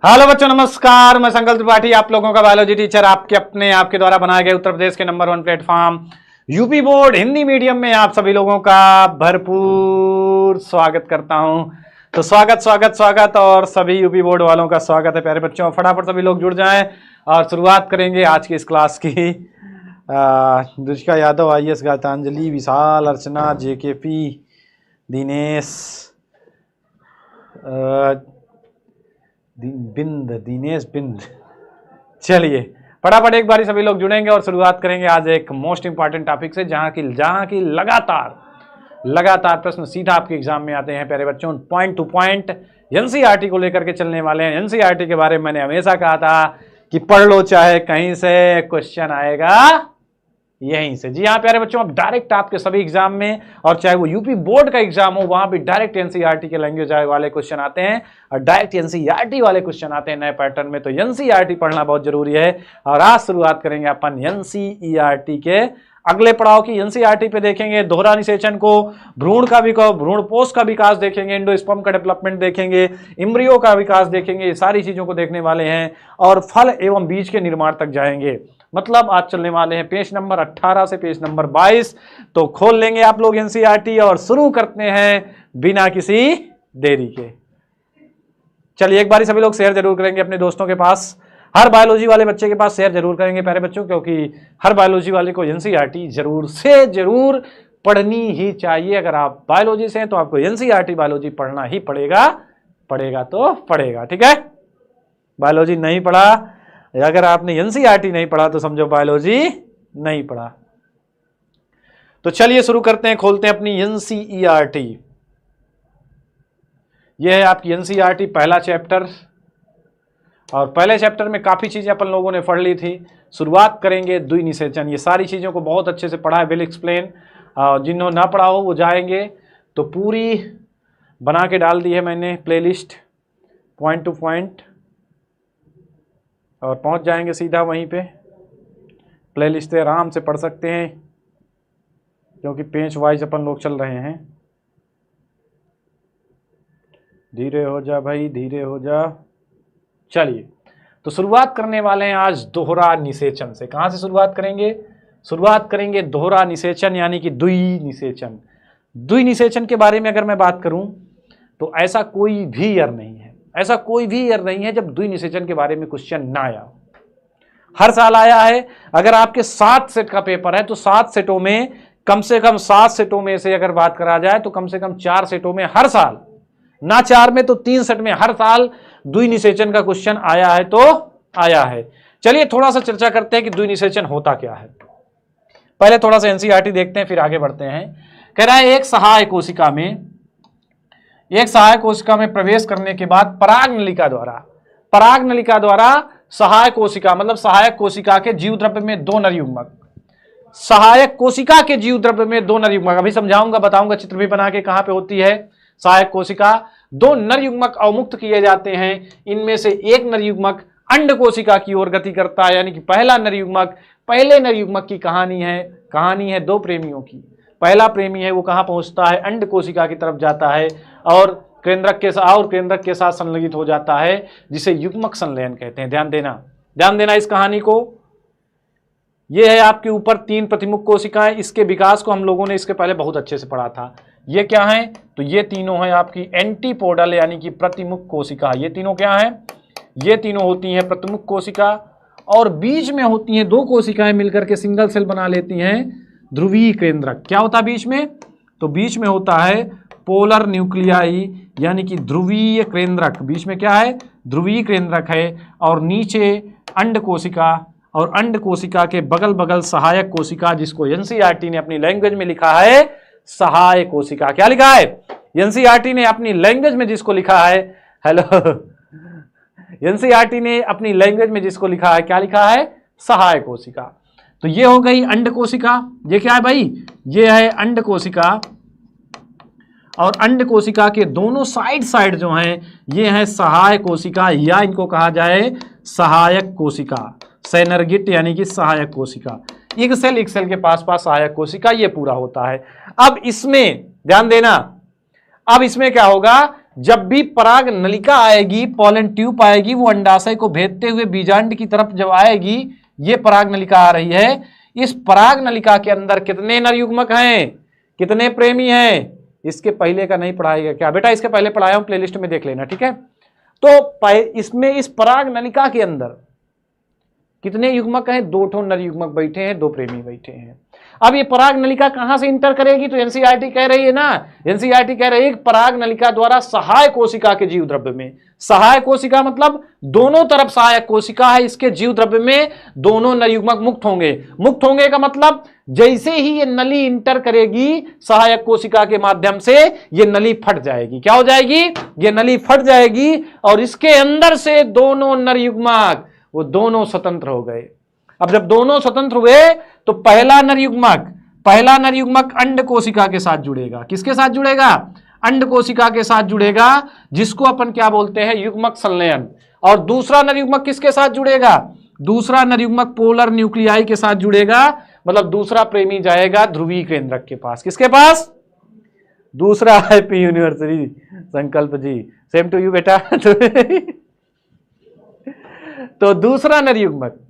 Hello बच्चों, नमस्कार। मैं संकल्प त्रिपाठी, आप लोगों का बायोलॉजी टीचर, आपके द्वारा बनाए गए उत्तर प्रदेश के number 1 platform UP board Hindi medium में आप सभी लोगों का भरपूर स्वागत करता हूं। तो स्वागत और सभी यूपी बोर्ड वालों का स्वागत है। प्यारे बच्चों, फटाफट सभी लोग जुड़ जाएं और शुरुआत करेंगे आज की इस क्लास की। दुष्का यादव, IAS, गीतांजलि, विशाल, अर्चना, JKP, दिनेश, दिनेश बिंद। चलिए फटाफट एक बारी सभी लोग जुड़ेंगे और शुरुआत करेंगे आज एक मोस्ट इंपॉर्टेंट टॉपिक से, जहां की लगातार प्रश्न सीधा आपके एग्जाम में आते हैं। प्यारे बच्चों, पॉइंट टू पॉइंट NCERT को लेकर के चलने वाले हैं। NCERT के बारे में मैंने हमेशा कहा था कि पढ़ लो, चाहे कहीं से क्वेश्चन आएगा यहीं से। जी हाँ प्यारे बच्चों, अब डायरेक्ट आपके सभी एग्जाम में, और चाहे वो यूपी बोर्ड का एग्जाम हो, वहां भी डायरेक्ट NCERT के लैंग्वेज वाले क्वेश्चन आते हैं और डायरेक्ट NCERT वाले क्वेश्चन आते हैं नए पैटर्न में। तो NCERT पढ़ना बहुत जरूरी है। और आज शुरुआत करेंगे अपन NCERT के अगले पड़ाव की। NCERT पे देखेंगे दोहरा निषेचन को, भ्रूण पोष का विकास देखेंगे, इंडोस्पर्म का डेवलपमेंट देखेंगे, एम्ब्रियो का विकास देखेंगे, ये सारी चीजों को देखने वाले हैं और फल एवं बीज के निर्माण तक जाएंगे। मतलब आज चलने वाले हैं पेज नंबर 18 से पेज नंबर 22। तो खोल लेंगे आप लोग NCERT और शुरू करते हैं बिना किसी देरी के। चलिए एक बारी सभी लोग शेयर जरूर करेंगे अपने दोस्तों के पास, हर बायोलॉजी वाले बच्चे के पास शेयर जरूर करेंगे प्यारे बच्चों, क्योंकि हर बायोलॉजी वाले को NCERT जरूर से जरूर पढ़नी ही चाहिए। अगर आप बायोलॉजी से हैं तो आपको NCERT बायोलॉजी पढ़ना ही पड़ेगा तो पड़ेगा। ठीक है, बायोलॉजी नहीं पढ़ा, अगर आपने NCERT नहीं पढ़ा तो समझो बायोलॉजी नहीं पढ़ा। तो चलिए शुरू करते हैं, खोलते हैं अपनी NCERT। यह है आपकी NCERT पहला चैप्टर, और पहले चैप्टर में काफी चीजें अपन लोगों ने पढ़ ली थी। शुरुआत करेंगे द्विनिषेचन। ये सारी चीजों को बहुत अच्छे से पढ़ा है, विल एक्सप्लेन। जिन्होंने ना पढ़ा हो वो जाएंगे तो पूरी बना के डाल दी है मैंने प्लेलिस्ट, पॉइंट टू पॉइंट, और पहुंच जाएंगे सीधा वहीं पे। प्लेलिस्ट से आराम से पढ़ सकते हैं, क्योंकि पेज वाइज अपन लोग चल रहे हैं। धीरे हो जा भाई, धीरे हो जा। चलिए तो शुरुआत करने वाले हैं आज दोहरा निषेचन से। कहां से शुरुआत करेंगे? शुरुआत करेंगे दोहरा निषेचन, यानी कि द्विनिषेचन। द्विनिषेचन के बारे में अगर मैं बात करूं तो ऐसा कोई भी ईयर नहीं है जब द्विनिषेचन के बारे में क्वेश्चन ना आया हो। हर साल आया है। अगर आपके 7 सेट का पेपर है तो 7 सेटों में कम से कम 7 सेटों में से अगर बात करा जाए तो कम से कम 4 सेटों में हर साल, ना 4 में तो 3 सेट में हर साल द्विनिषेचन का क्वेश्चन आया है तो आया है। चलिए थोड़ा सा चर्चा करते हैं कि द्विनिषेचन होता क्या है। पहले थोड़ा सा NCERT देखते हैं, फिर आगे बढ़ते हैं। कह रहा है एक सहायक कोशिका में प्रवेश करने के बाद पराग नलिका द्वारा सहायक कोशिका, मतलब सहायक कोशिका के जीव द्रव्य में 2 नर युग्मक, सहायक कोशिका के जीव द्रव्य में 2 नर युग्मक, अभी समझाऊंगा, बताऊंगा चित्र भी बना के कहां पे होती है सहायक कोशिका। 2 नर युग्मक अवमुक्त किए जाते हैं। इनमें से एक नर युग्मक अंड कोशिका की ओर गति करता है, यानी कि पहले नर युग्मक की कहानी है 2 प्रेमियों की। पहला प्रेमी है वो कहां पहुंचता है? अंड कोशिका की तरफ जाता है और केंद्रक के साथ संलगित हो जाता है, जिसे युग्मक संलयन कहते हैं। ध्यान देना इस कहानी को। यह है आपके ऊपर 3 प्रतिमुख कोशिकाएं। इसके विकास को हम लोगों ने इसके पहले बहुत अच्छे से पढ़ा था। ये क्या है? तो ये तीनों है आपकी एंटीपोडल, यानी कि प्रतिमुख कोशिका। ये तीनों क्या है? ये तीनों होती हैं प्रतिमुख कोशिका, और बीच में होती हैं 2 कोशिकाएं मिलकर के सिंगल सेल बना लेती हैं ध्रुवीय केंद्रक। क्या होता है बीच में? तो बीच में होता है पोलर न्यूक्लियाई, यानी कि ध्रुवीय केंद्रक। बीच में क्या है? ध्रुवीय केंद्रक है। और नीचे अंड कोशिका, और अंड कोशिका के बगल बगल सहायक कोशिका, जिसको NCERT ने अपनी लैंग्वेज में लिखा है सहायक कोशिका। क्या लिखा है? NCERT ने अपनी लैंग्वेज में जिसको लिखा है, NCERT ने अपनी लैंग्वेज में जिसको लिखा है, क्या लिखा है? सहायक कोशिका। तो ये हो गई अंड कोशिका। ये क्या है भाई? ये है अंड कोशिका, और अंड कोशिका के दोनों साइड जो हैं ये है सहायक कोशिका, या इनको कहा जाए सहायक कोशिका, सेनर्गिट, यानी कि सहायक कोशिका। एक सेल के पास सहायक कोशिका, ये पूरा होता है। अब इसमें ध्यान देना, अब इसमें क्या होगा? जब भी पराग नलिका आएगी, पॉलन ट्यूब आएगी, वो अंडाशय को भेदते हुए बीजांड की तरफ जब आएगी, ये पराग नलिका आ रही है। इस पराग नलिका के अंदर कितने नर युग्मक हैं, कितने प्रेमी हैं? इसके पहले का नहीं पढ़ाएगा क्या बेटा? इसके पहले पढ़ाया हूं, प्लेलिस्ट में देख लेना, ठीक है। तो इसमें इस पराग नलिका के अंदर कितने युग्मक हैं? 2 ठो नर युग्मक बैठे हैं, 2 प्रेमी बैठे हैं। अब ये पराग नलिका कहां से इंटर करेगी? तो एनसीईआरटी कह रही है ना, एनसीईआरटी कह रही है पराग नलिका द्वारा सहायक कोशिका के जीव द्रव्य में। सहायक कोशिका मतलब दोनों तरफ सहायक कोशिका है, इसके जीव द्रव्य में दोनों नर युग्मक मुक्त होंगे। मुक्त होंगे का मतलब जैसे ही ये नली इंटर करेगी सहायक कोशिका के माध्यम से, ये नली फट जाएगी। क्या हो जाएगी? ये नली फट जाएगी और इसके अंदर से दोनों नर युग्मक वो दोनों स्वतंत्र हो गए। अब जब दोनों स्वतंत्र हुए तो पहला नर युग्मक अंड कोशिका के साथ जुड़ेगा। किसके साथ जुड़ेगा? अंड कोशिका के साथ जुड़ेगा, जिसको अपन क्या बोलते हैं? युग्मक संलयन। और दूसरा नर युग्मक किसके साथ जुड़ेगा? दूसरा नर युग्मक पोलर न्यूक्लियाई के साथ जुड़ेगा। मतलब दूसरा प्रेमी जाएगा ध्रुवीय केंद्रक के पास। किसके पास? दूसरा हैप्पी यूनिवर्सरी संकल्प जी, सेम टू यू बेटा। तो दूसरा नर युग्मक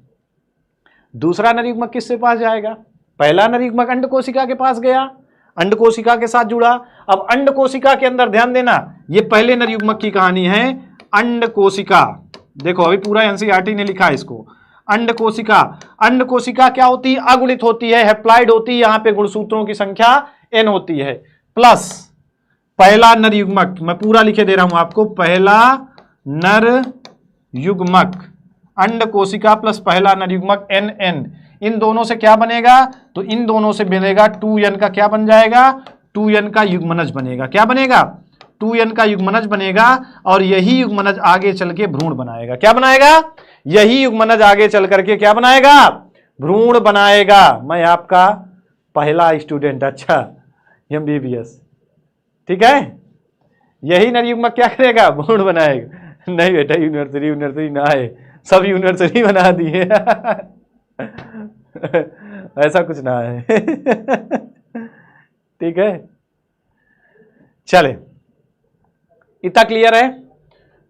किससे पास जाएगा? पहला नर युग्मक अंड कोशिका के पास गया, अंड कोशिका के साथ जुड़ा। अब अंड कोशिका के अंदर ध्यान देना, ये पहले नर युग्मक की कहानी है। अंड कोशिका देखो, अभी पूरा एनसीईआरटी ने लिखा है इसको। अंड कोशिका क्या होती है? अगुणित होती है, हैप्लॉइड होती है। यहां पे गुणसूत्रों की संख्या n होती है। प्लस पहला नर युग्मक, मैं पूरा लिखे दे रहा हूं आपको, पहला नर युग्मक अंड कोशिका प्लस पहला नर युग्मक NN, इन दोनों से क्या बनेगा? तो इन दोनों से बनेगा 2n का क्या बन जाएगा? 2n का युग्मनज बनेगा। क्या बनेगा? 2n का युग्मनज बनेगा। और यही युग्मनज आगे चल के भ्रूण बनाएगा। क्या बनाएगा? यही युग्मनज आगे चल करके क्या बनाएगा? भ्रूण बनाएगा। मैं आपका पहला स्टूडेंट, अच्छा MBBS, ठीक है। यही नर युग्मक क्या करेगा? भ्रूण बनाएगा। नहीं बेटा, यूनिवर्सिटी ना है, सब यूनिवर्सिटी बना दिए। ऐसा कुछ ना है। ठीक है, चले, इतना क्लियर है।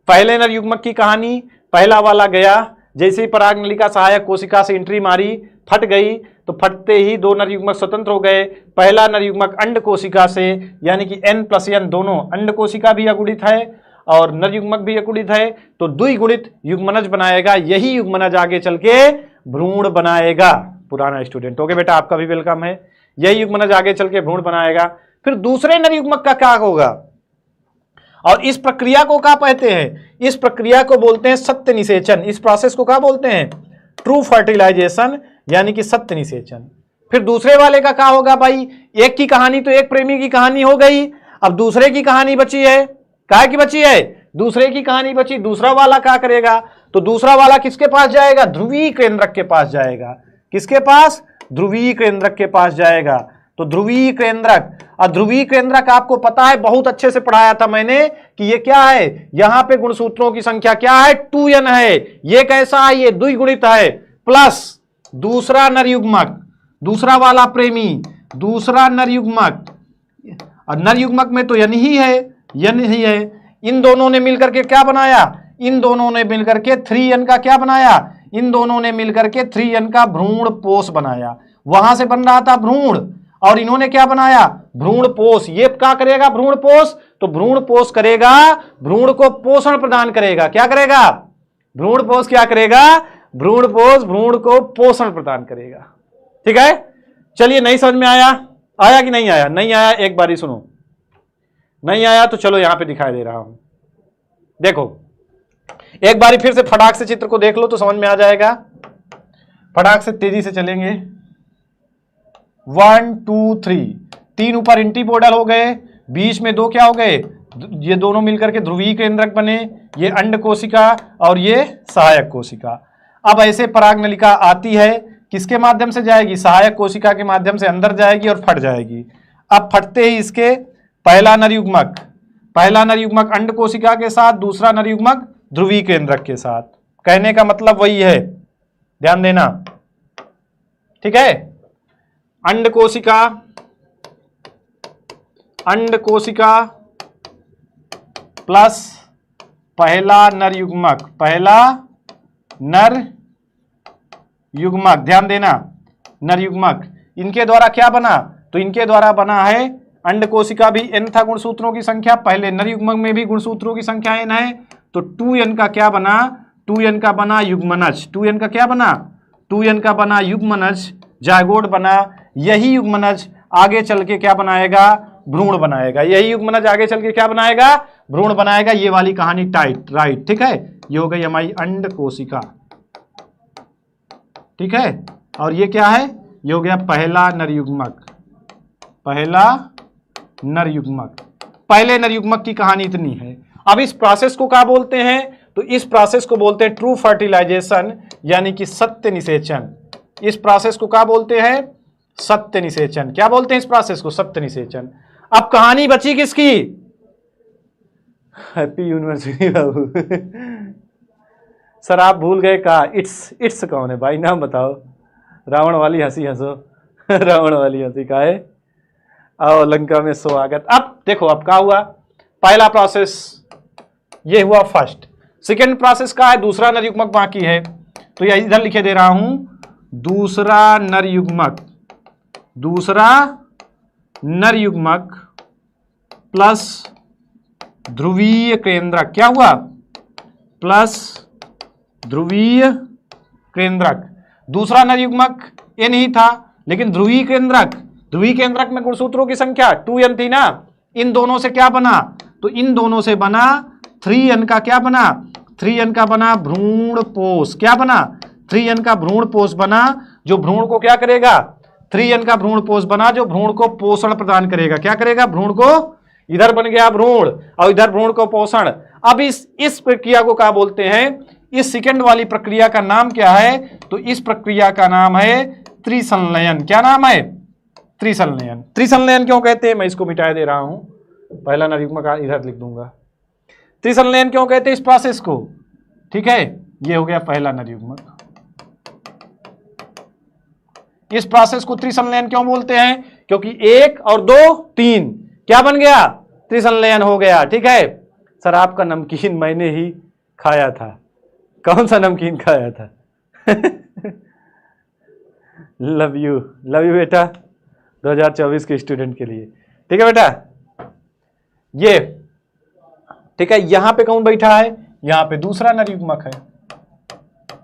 पहले नर युग्मक की कहानी, पहला वाला गया, जैसे ही पराग नलिका सहायक कोशिका से एंट्री मारी, फट गई, तो फटते ही 2 नर युग्मक स्वतंत्र हो गए। पहला नर युग्मक अंड कोशिका से, यानी कि N+N दोनों, अंड कोशिका भी अगुणित है और नर युग्मक भी अगुणित है, तो द्विगुणित युग्मनज बनाएगा। यही युग्मनज आगे चल के भ्रूण बनाएगा। पुराना स्टूडेंट हो गए बेटा, आपका भी वेलकम है। यही युग्मनज आगे चल के भ्रूण बनाएगा। फिर दूसरे नर युग्मक का क्या होगा? और इस प्रक्रिया को क्या कहते हैं? इस प्रक्रिया को बोलते हैं सत्य निषेचन। इस प्रोसेस को क्या बोलते हैं? ट्रू फर्टिलाइजेशन, यानी कि सत्य निषेचन। फिर दूसरे वाले का क्या होगा भाई? एक की कहानी तो एक प्रेमी की कहानी हो गई, अब दूसरे की कहानी बची है। क्या की बची है? दूसरे की कहानी बची। दूसरा वाला क्या करेगा? तो दूसरा वाला किसके पास जाएगा? ध्रुवीय केंद्रक के पास जाएगा। किसके पास? ध्रुवीय केंद्रक के पास जाएगा। तो ध्रुवीय केंद्रक, और ध्रुवीय केंद्रक आपको पता है, बहुत अच्छे से पढ़ाया था मैंने कि ये क्या है, यहां पे गुणसूत्रों की संख्या क्या है? 2n है। ये कैसा है? ये द्विगुणित है। प्लस दूसरा नर युग्मक, दूसरा वाला प्रेमी, दूसरा नर युग्मक, और नर युग्मक में तो n ही है। इन दोनों ने मिलकर के क्या बनाया? इन दोनों ने मिलकर के 3n का क्या बनाया? इन दोनों ने मिलकर के 3n का भ्रूण पोष बनाया। वहां से बन रहा था भ्रूण, और इन्होंने क्या बनाया? भ्रूण पोष। ये क्या करेगा? भ्रूण पोष। तो भ्रूण पोष करेगा, भ्रूण को पोषण प्रदान करेगा। क्या करेगा? भ्रूण पोष क्या करेगा? भ्रूण पोष भ्रूण को पोषण प्रदान करेगा। ठीक है, चलिए, नहीं समझ में आया? आया कि नहीं आया? नहीं आया एक बारी सुनो। नहीं आया तो चलो यहां पे दिखाई दे रहा हूं, देखो एक बारी फिर से फटाक से चित्र को देख लो तो समझ में आ जाएगा। फटाक से तेजी से चलेंगे। 1 2 3, 3 ऊपर एंटीपोडल हो गए, बीच में 2 क्या हो गए? ये दोनों मिलकर के ध्रुवीय केंद्रक बने। ये अंड कोशिका और ये सहायक कोशिका। अब ऐसे पराग नलिका आती है, किसके माध्यम से जाएगी? सहायक कोशिका के माध्यम से अंदर जाएगी और फट जाएगी। अब फटते ही इसके पहला नर युग्मक अंड कोशिका के साथ, दूसरा नर युग्मक ध्रुवीय केंद्रक के साथ। कहने का मतलब वही है, ध्यान देना। ठीक है, अंड कोशिका प्लस पहला नर युग्मक, पहला नर युग्मक, ध्यान देना नर युग्मक, इनके द्वारा क्या बना, तो इनके द्वारा बना है अंड कोशिका भी n था गुणसूत्रों की संख्या, पहले नर युग्मक में भी गुणसूत्रों की संख्या n है, तो 2n का क्या बना, 2n का बना युग्मनज, 2n का क्या बना, 2n का बना युग्मनज, जायगोट बना। यही युग्मनज आगे चल के क्या बनाएगा, भ्रूण बनाएगा, यही युग्मनज आगे चल के क्या बनाएगा, भ्रूण बनाएगा। ये वाली कहानी टाइट राइट, ठीक है। ये हो गई हमारी अंड कोशिका, ठीक है। और ये क्या है, ये हो गया पहला नर युग्मक, पहला नर युग्मक। पहले नर युग्मक की कहानी इतनी है। अब इस प्रोसेस को क्या बोलते हैं, तो इस प्रोसेस को बोलते हैं ट्रू फर्टिलाइजेशन, यानी कि सत्य निषेचन। इस प्रोसेस को क्या बोलते हैं, सत्य निषेचन। क्या बोलते हैं इस प्रोसेस को, सत्य निषेचन। अब कहानी बची किसकी, हैप्पी यूनिवर्सिटी बाबू सर आप भूल गए कहा इट्स कौन है भाई, नाम बताओ। रावण वाली हंसी हंसो रावण वाली हंसी का है, आओ लंका में स्वागत। अब देखो अब क्या हुआ, पहला प्रोसेस ये हुआ फर्स्ट, सेकेंड प्रोसेस का है दूसरा नर युग्मक बाकी है, तो यह इधर लिखे दे रहा हूं दूसरा नर युग्मक, दूसरा नर युग्मक प्लस ध्रुवीय केंद्रक। क्या हुआ, प्लस ध्रुवीय केंद्रक। दूसरा नर युग्मक n ही था, लेकिन ध्रुवीय केंद्रक, ध्रुवीय केंद्रक में गुणसूत्रों की संख्या 2n थी ना, इन दोनों से क्या बना, तो इन दोनों से बना 3n का क्या बना, 3n का बना भ्रूण पोष। क्या बना, 3n का भ्रूण पोष बना, जो भ्रूण को क्या करेगा, 3n का भ्रूण पोष बना जो भ्रूण को पोषण प्रदान करेगा। क्या करेगा, भ्रूण को, इधर बन गया भ्रूण और इधर भ्रूण को पोषण। अब इस प्रक्रिया को क्या बोलते हैं, इस सेकंड वाली प्रक्रिया का नाम क्या है, तो इस प्रक्रिया का नाम है त्रिसंलयन। क्या नाम है, त्रिसंलयन। त्रिसंलयन क्यों कहते हैं, मैं इसको मिटा दे रहा हूं, पहला नर युग्मक इधर लिख दूंगा। त्रिसंलयन क्यों कहते हैं इस प्रोसेस को, ठीक है। ये हो गया पहला नर युग्मक। इस प्रोसेस को त्रिसंलयन क्यों बोलते हैं, क्योंकि 1 और 2 3 क्या बन गया, त्रिसंलयन हो गया, ठीक है। सर आपका नमकीन मैंने ही खाया था, कौन सा नमकीन खाया था लव यू बेटा, 2024 के स्टूडेंट के लिए, ठीक है बेटा। ये ठीक है, यहां पे कौन बैठा है, यहां पे दूसरा नर युग्मक है,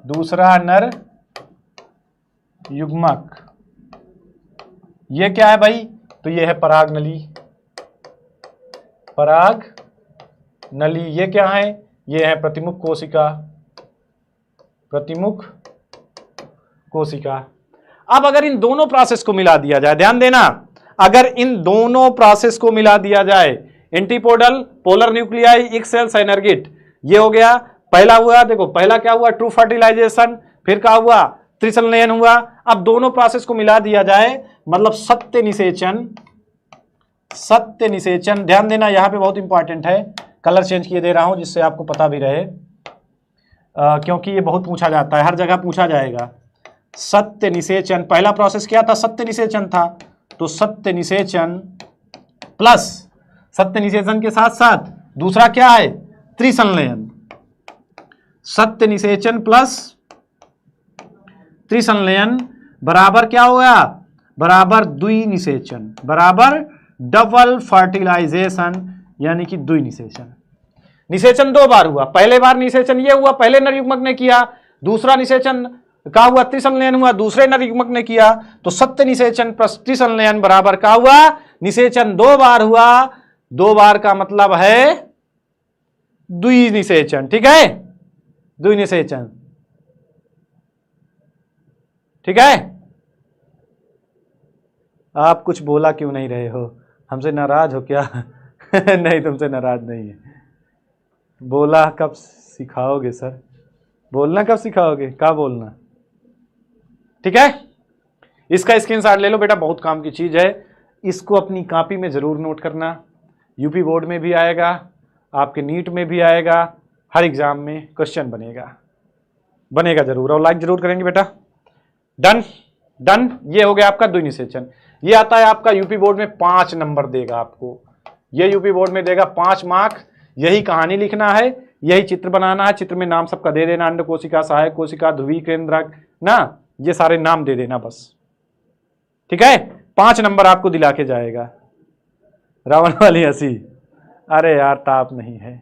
दूसरा नर युग्मक। ये क्या है भाई, तो ये है पराग नली, पराग नली। ये क्या है, ये है प्रतिमुख कोशिका, प्रतिमुख कोशिका। अब अगर इन दोनों प्रोसेस को मिला दिया जाए, ध्यान देना, अगर इन दोनों प्रोसेस को मिला दिया जाए, एंटीपोडल, पोलर न्यूक्लियाई, एक सेल साइनर्गिट, ये हो गया पहला हुआ। देखो पहला क्या हुआ, ट्रू फर्टिलाइजेशन, फिर क्या हुआ, त्रिसंलयन हुआ। अब दोनों प्रोसेस को मिला दिया जाए, मतलब सत्य निषेचन, सत्य निषेचन। ध्यान देना यहां पे बहुत इंपॉर्टेंट है, कलर चेंज किए दे रहा हूं जिससे आपको पता भी रहे, क्योंकि ये बहुत पूछा जाता है, हर जगह पूछा जाएगा। सत्य निषेचन, पहला प्रोसेस क्या था, सत्य निषेचन था, तो सत्य निषेचन प्लस, सत्य निषेचन के साथ साथ दूसरा क्या है, त्रिसंलयन। सत्य निषेचन प्लस त्रिसंलयन बराबर क्या हो गया, बराबर द्विनिषेचन, बराबर डबल फर्टिलाइजेशन, यानी कि द्विनिषेचन। निषेचन 2 बार हुआ, पहले बार निषेचन ये हुआ, पहले नर युग्मक ने किया, दूसरा निषेचन का हुआ, त्रिसंलयन हुआ, दूसरे नर युग्मक ने किया, तो सत्य निषेचन प्लस त्रिसंलयन बराबर क्या हुआ, निषेचन 2 बार हुआ, 2 बार का मतलब है द्विनिषेचन, ठीक है, द्विनिषेचन, ठीक है। आप कुछ बोला क्यों नहीं रहे हो, हमसे नाराज हो क्या नहीं तुमसे नाराज नहीं है। बोला कब सिखाओगे सर, बोलना कब सिखाओगे, क्या बोलना, ठीक है। इसका स्क्रीनशॉट ले लो बेटा, बहुत काम की चीज है, इसको अपनी कॉपी में जरूर नोट करना। यूपी बोर्ड में भी आएगा, आपके नीट में भी आएगा, हर एग्जाम में क्वेश्चन बनेगा जरूर, और लाइक जरूर करेंगे बेटा। डन डन, ये हो गया आपका द्विनिषेचन। ये आता है आपका यूपी बोर्ड में 5 नंबर देगा आपको, ये यूपी बोर्ड में देगा 5 मार्क, यही कहानी लिखना है, यही चित्र बनाना है, चित्र में नाम सबका दे देना, अंड कोशिका, सहायक कोशिका, ध्रुवी केंद्रक ना, ये सारे नाम दे देना बस, ठीक है। 5 नंबर आपको दिला के जाएगा। रावण वाली हंसी, अरे यार ताप नहीं है।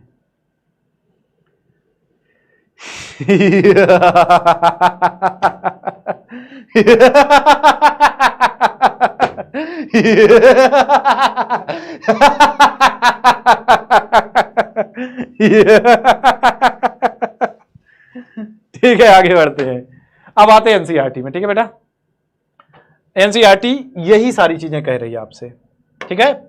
ठीक है, आगे बढ़ते हैं। अब आते हैं एनसीईआरटी में, ठीक है बेटा। एनसीईआरटी यही सारी चीजें कह रही है आपसे, ठीक है।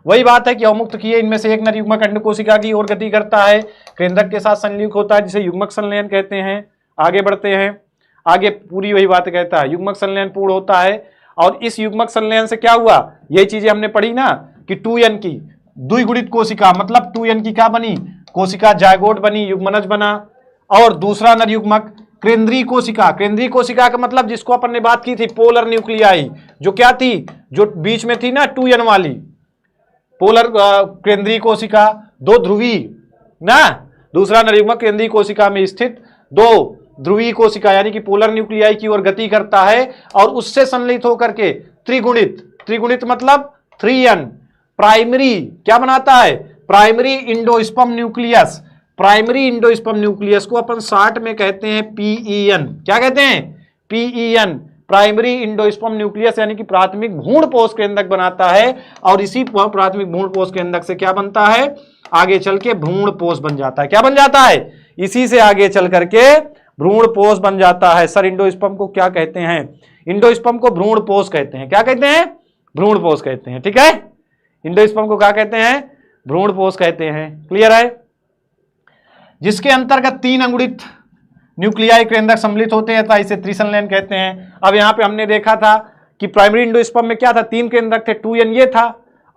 वही बात है कि अवमुक्त किए इनमें से एक नर युग्मक अंड कोशिका की ओर गति करता है, केंद्रक के साथ संयुक्त होता है, जिसे युग्मक संलयन कहते हैं। आगे बढ़ते हैं, आगे पूरी वही बात कहता है, युग्मक संलयन पूर्ण होता है। और इस युग्मक संलयन से क्या हुआ, यही चीजें हमने पढ़ी ना कि 2n की द्विगुणित कोशिका, मतलब 2n की क्या बनी, कोशिका जायगोट बनी, युग्मनज बना। और दूसरा नर युग्मक केंद्रीय कोशिका, केंद्रीय कोशिका का मतलब जिसको अपन ने बात की थी पोलर न्यूक्लियाई, जो क्या थी, जो बीच में थी ना 2n वाली पोलर केंद्रीय कोशिका, 2 ध्रुवी ना। दूसरा नर युग्मक केंद्रीय कोशिका में स्थित 2 ध्रुवीय कोशिका यानी कि पोलर न्यूक्लियाई की ओर गति करता है और उससे संलयित होकर के त्रिगुणित, त्रिगुणित मतलब 3n प्राइमरी क्या बनाता है, primary endosperm nucleus. Primary endosperm nucleus को अपन शॉर्ट में कहते हैं PEN। क्या कहते हैं, PEN, प्राइमरी इंडोस्पर्म न्यूक्लियस, यानी कि प्राथमिक भ्रूणपोष केंद्रक बनाता है। और इसी प्राथमिक भ्रूणपोष केंद्रक से क्या बनता है, आगे चल के भ्रूणपोष बन जाता है। क्या बन जाता है, इसी से आगे चल करके भ्रूणपोष बन जाता है। सर इंडोस्पर्म को क्या कहते हैं, इंडोस्पर्म को भ्रूणपोष कहते हैं। क्या कहते हैं, भ्रूणपोष कहते हैं, ठीक है। इंडोस्पर्म को क्या कहते हैं, भ्रूणपोष कहते हैं। क्लियर है, जिसके अंतर्गत 3 अंगुलित न्यूक्लियाई केंद्रक सम्मिलित होते हैं, तो इसे त्रिसंलयन कहते हैं। अब यहां पे हमने देखा था कि प्राइमरी इंडोस्पर्म में क्या था, 3 केंद्रक थे, 2n ये था,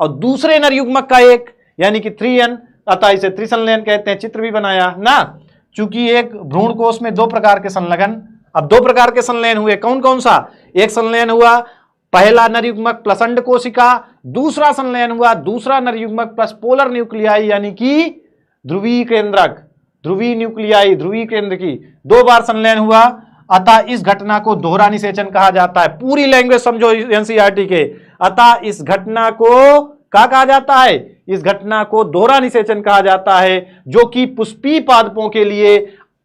और दूसरे नर युग्मक का एक यानी कि 3n, अतः इसे त्रिसंलयन कहते हैं। चित्र भी बनाया ना, चूंकि एक भ्रूण कोष में 2 प्रकार के संलयन, अब 2 प्रकार के संलयन हुए, कौन कौन सा, एक संलयन हुआ पहला नर युग्मक प्लस अंड कोशिका, दूसरा संलयन हुआ दूसरा नर युग्मक प्लस पोलर न्यूक्लियाई यानी कि ध्रुवीय केंद्रक, ध्रुवीय न्यूक्लियाई, ध्रुवीय केंद्र की 2 बार संलयन हुआ। अतः इस घटना को दोहरा निषेचन कहा जाता है। पूरी लैंग्वेज समझो एनसीईआरटी के। अतः इस घटना को क्या कहा जाता है, इस घटना को दोहरा निषेचन कहा जाता है, जो कि पुष्पीय पादपों के लिए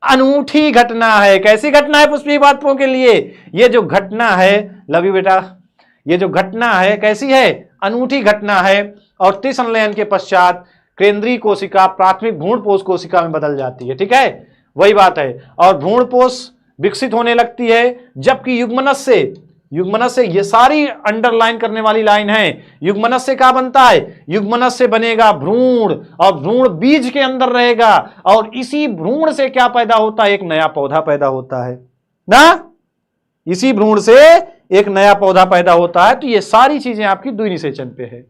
अनूठी घटना है। कैसी घटना है पुष्पीय पादपों के लिए, ये जो घटना है, लव यू बेटा, ये जो घटना है कैसी है, अनूठी घटना है। और त्रिसंलयन के पश्चात केंद्रीय कोशिका प्राथमिक भ्रूणपोष कोशिका में बदल जाती है, ठीक है, वही बात है। और भ्रूणपोष विकसित होने लगती है, जबकि युग्मनज से ये सारी अंडरलाइन करने वाली लाइन है, युग्मनज से क्या बनता है, युग्मनज से बनेगा भ्रूण, और भ्रूण बीज के अंदर रहेगा, और इसी भ्रूण से क्या पैदा होता है, एक नया पौधा पैदा होता है ना, इसी भ्रूण से एक नया पौधा पैदा होता है। तो ये सारी चीजें आपकी द्विनिषेचन पे है,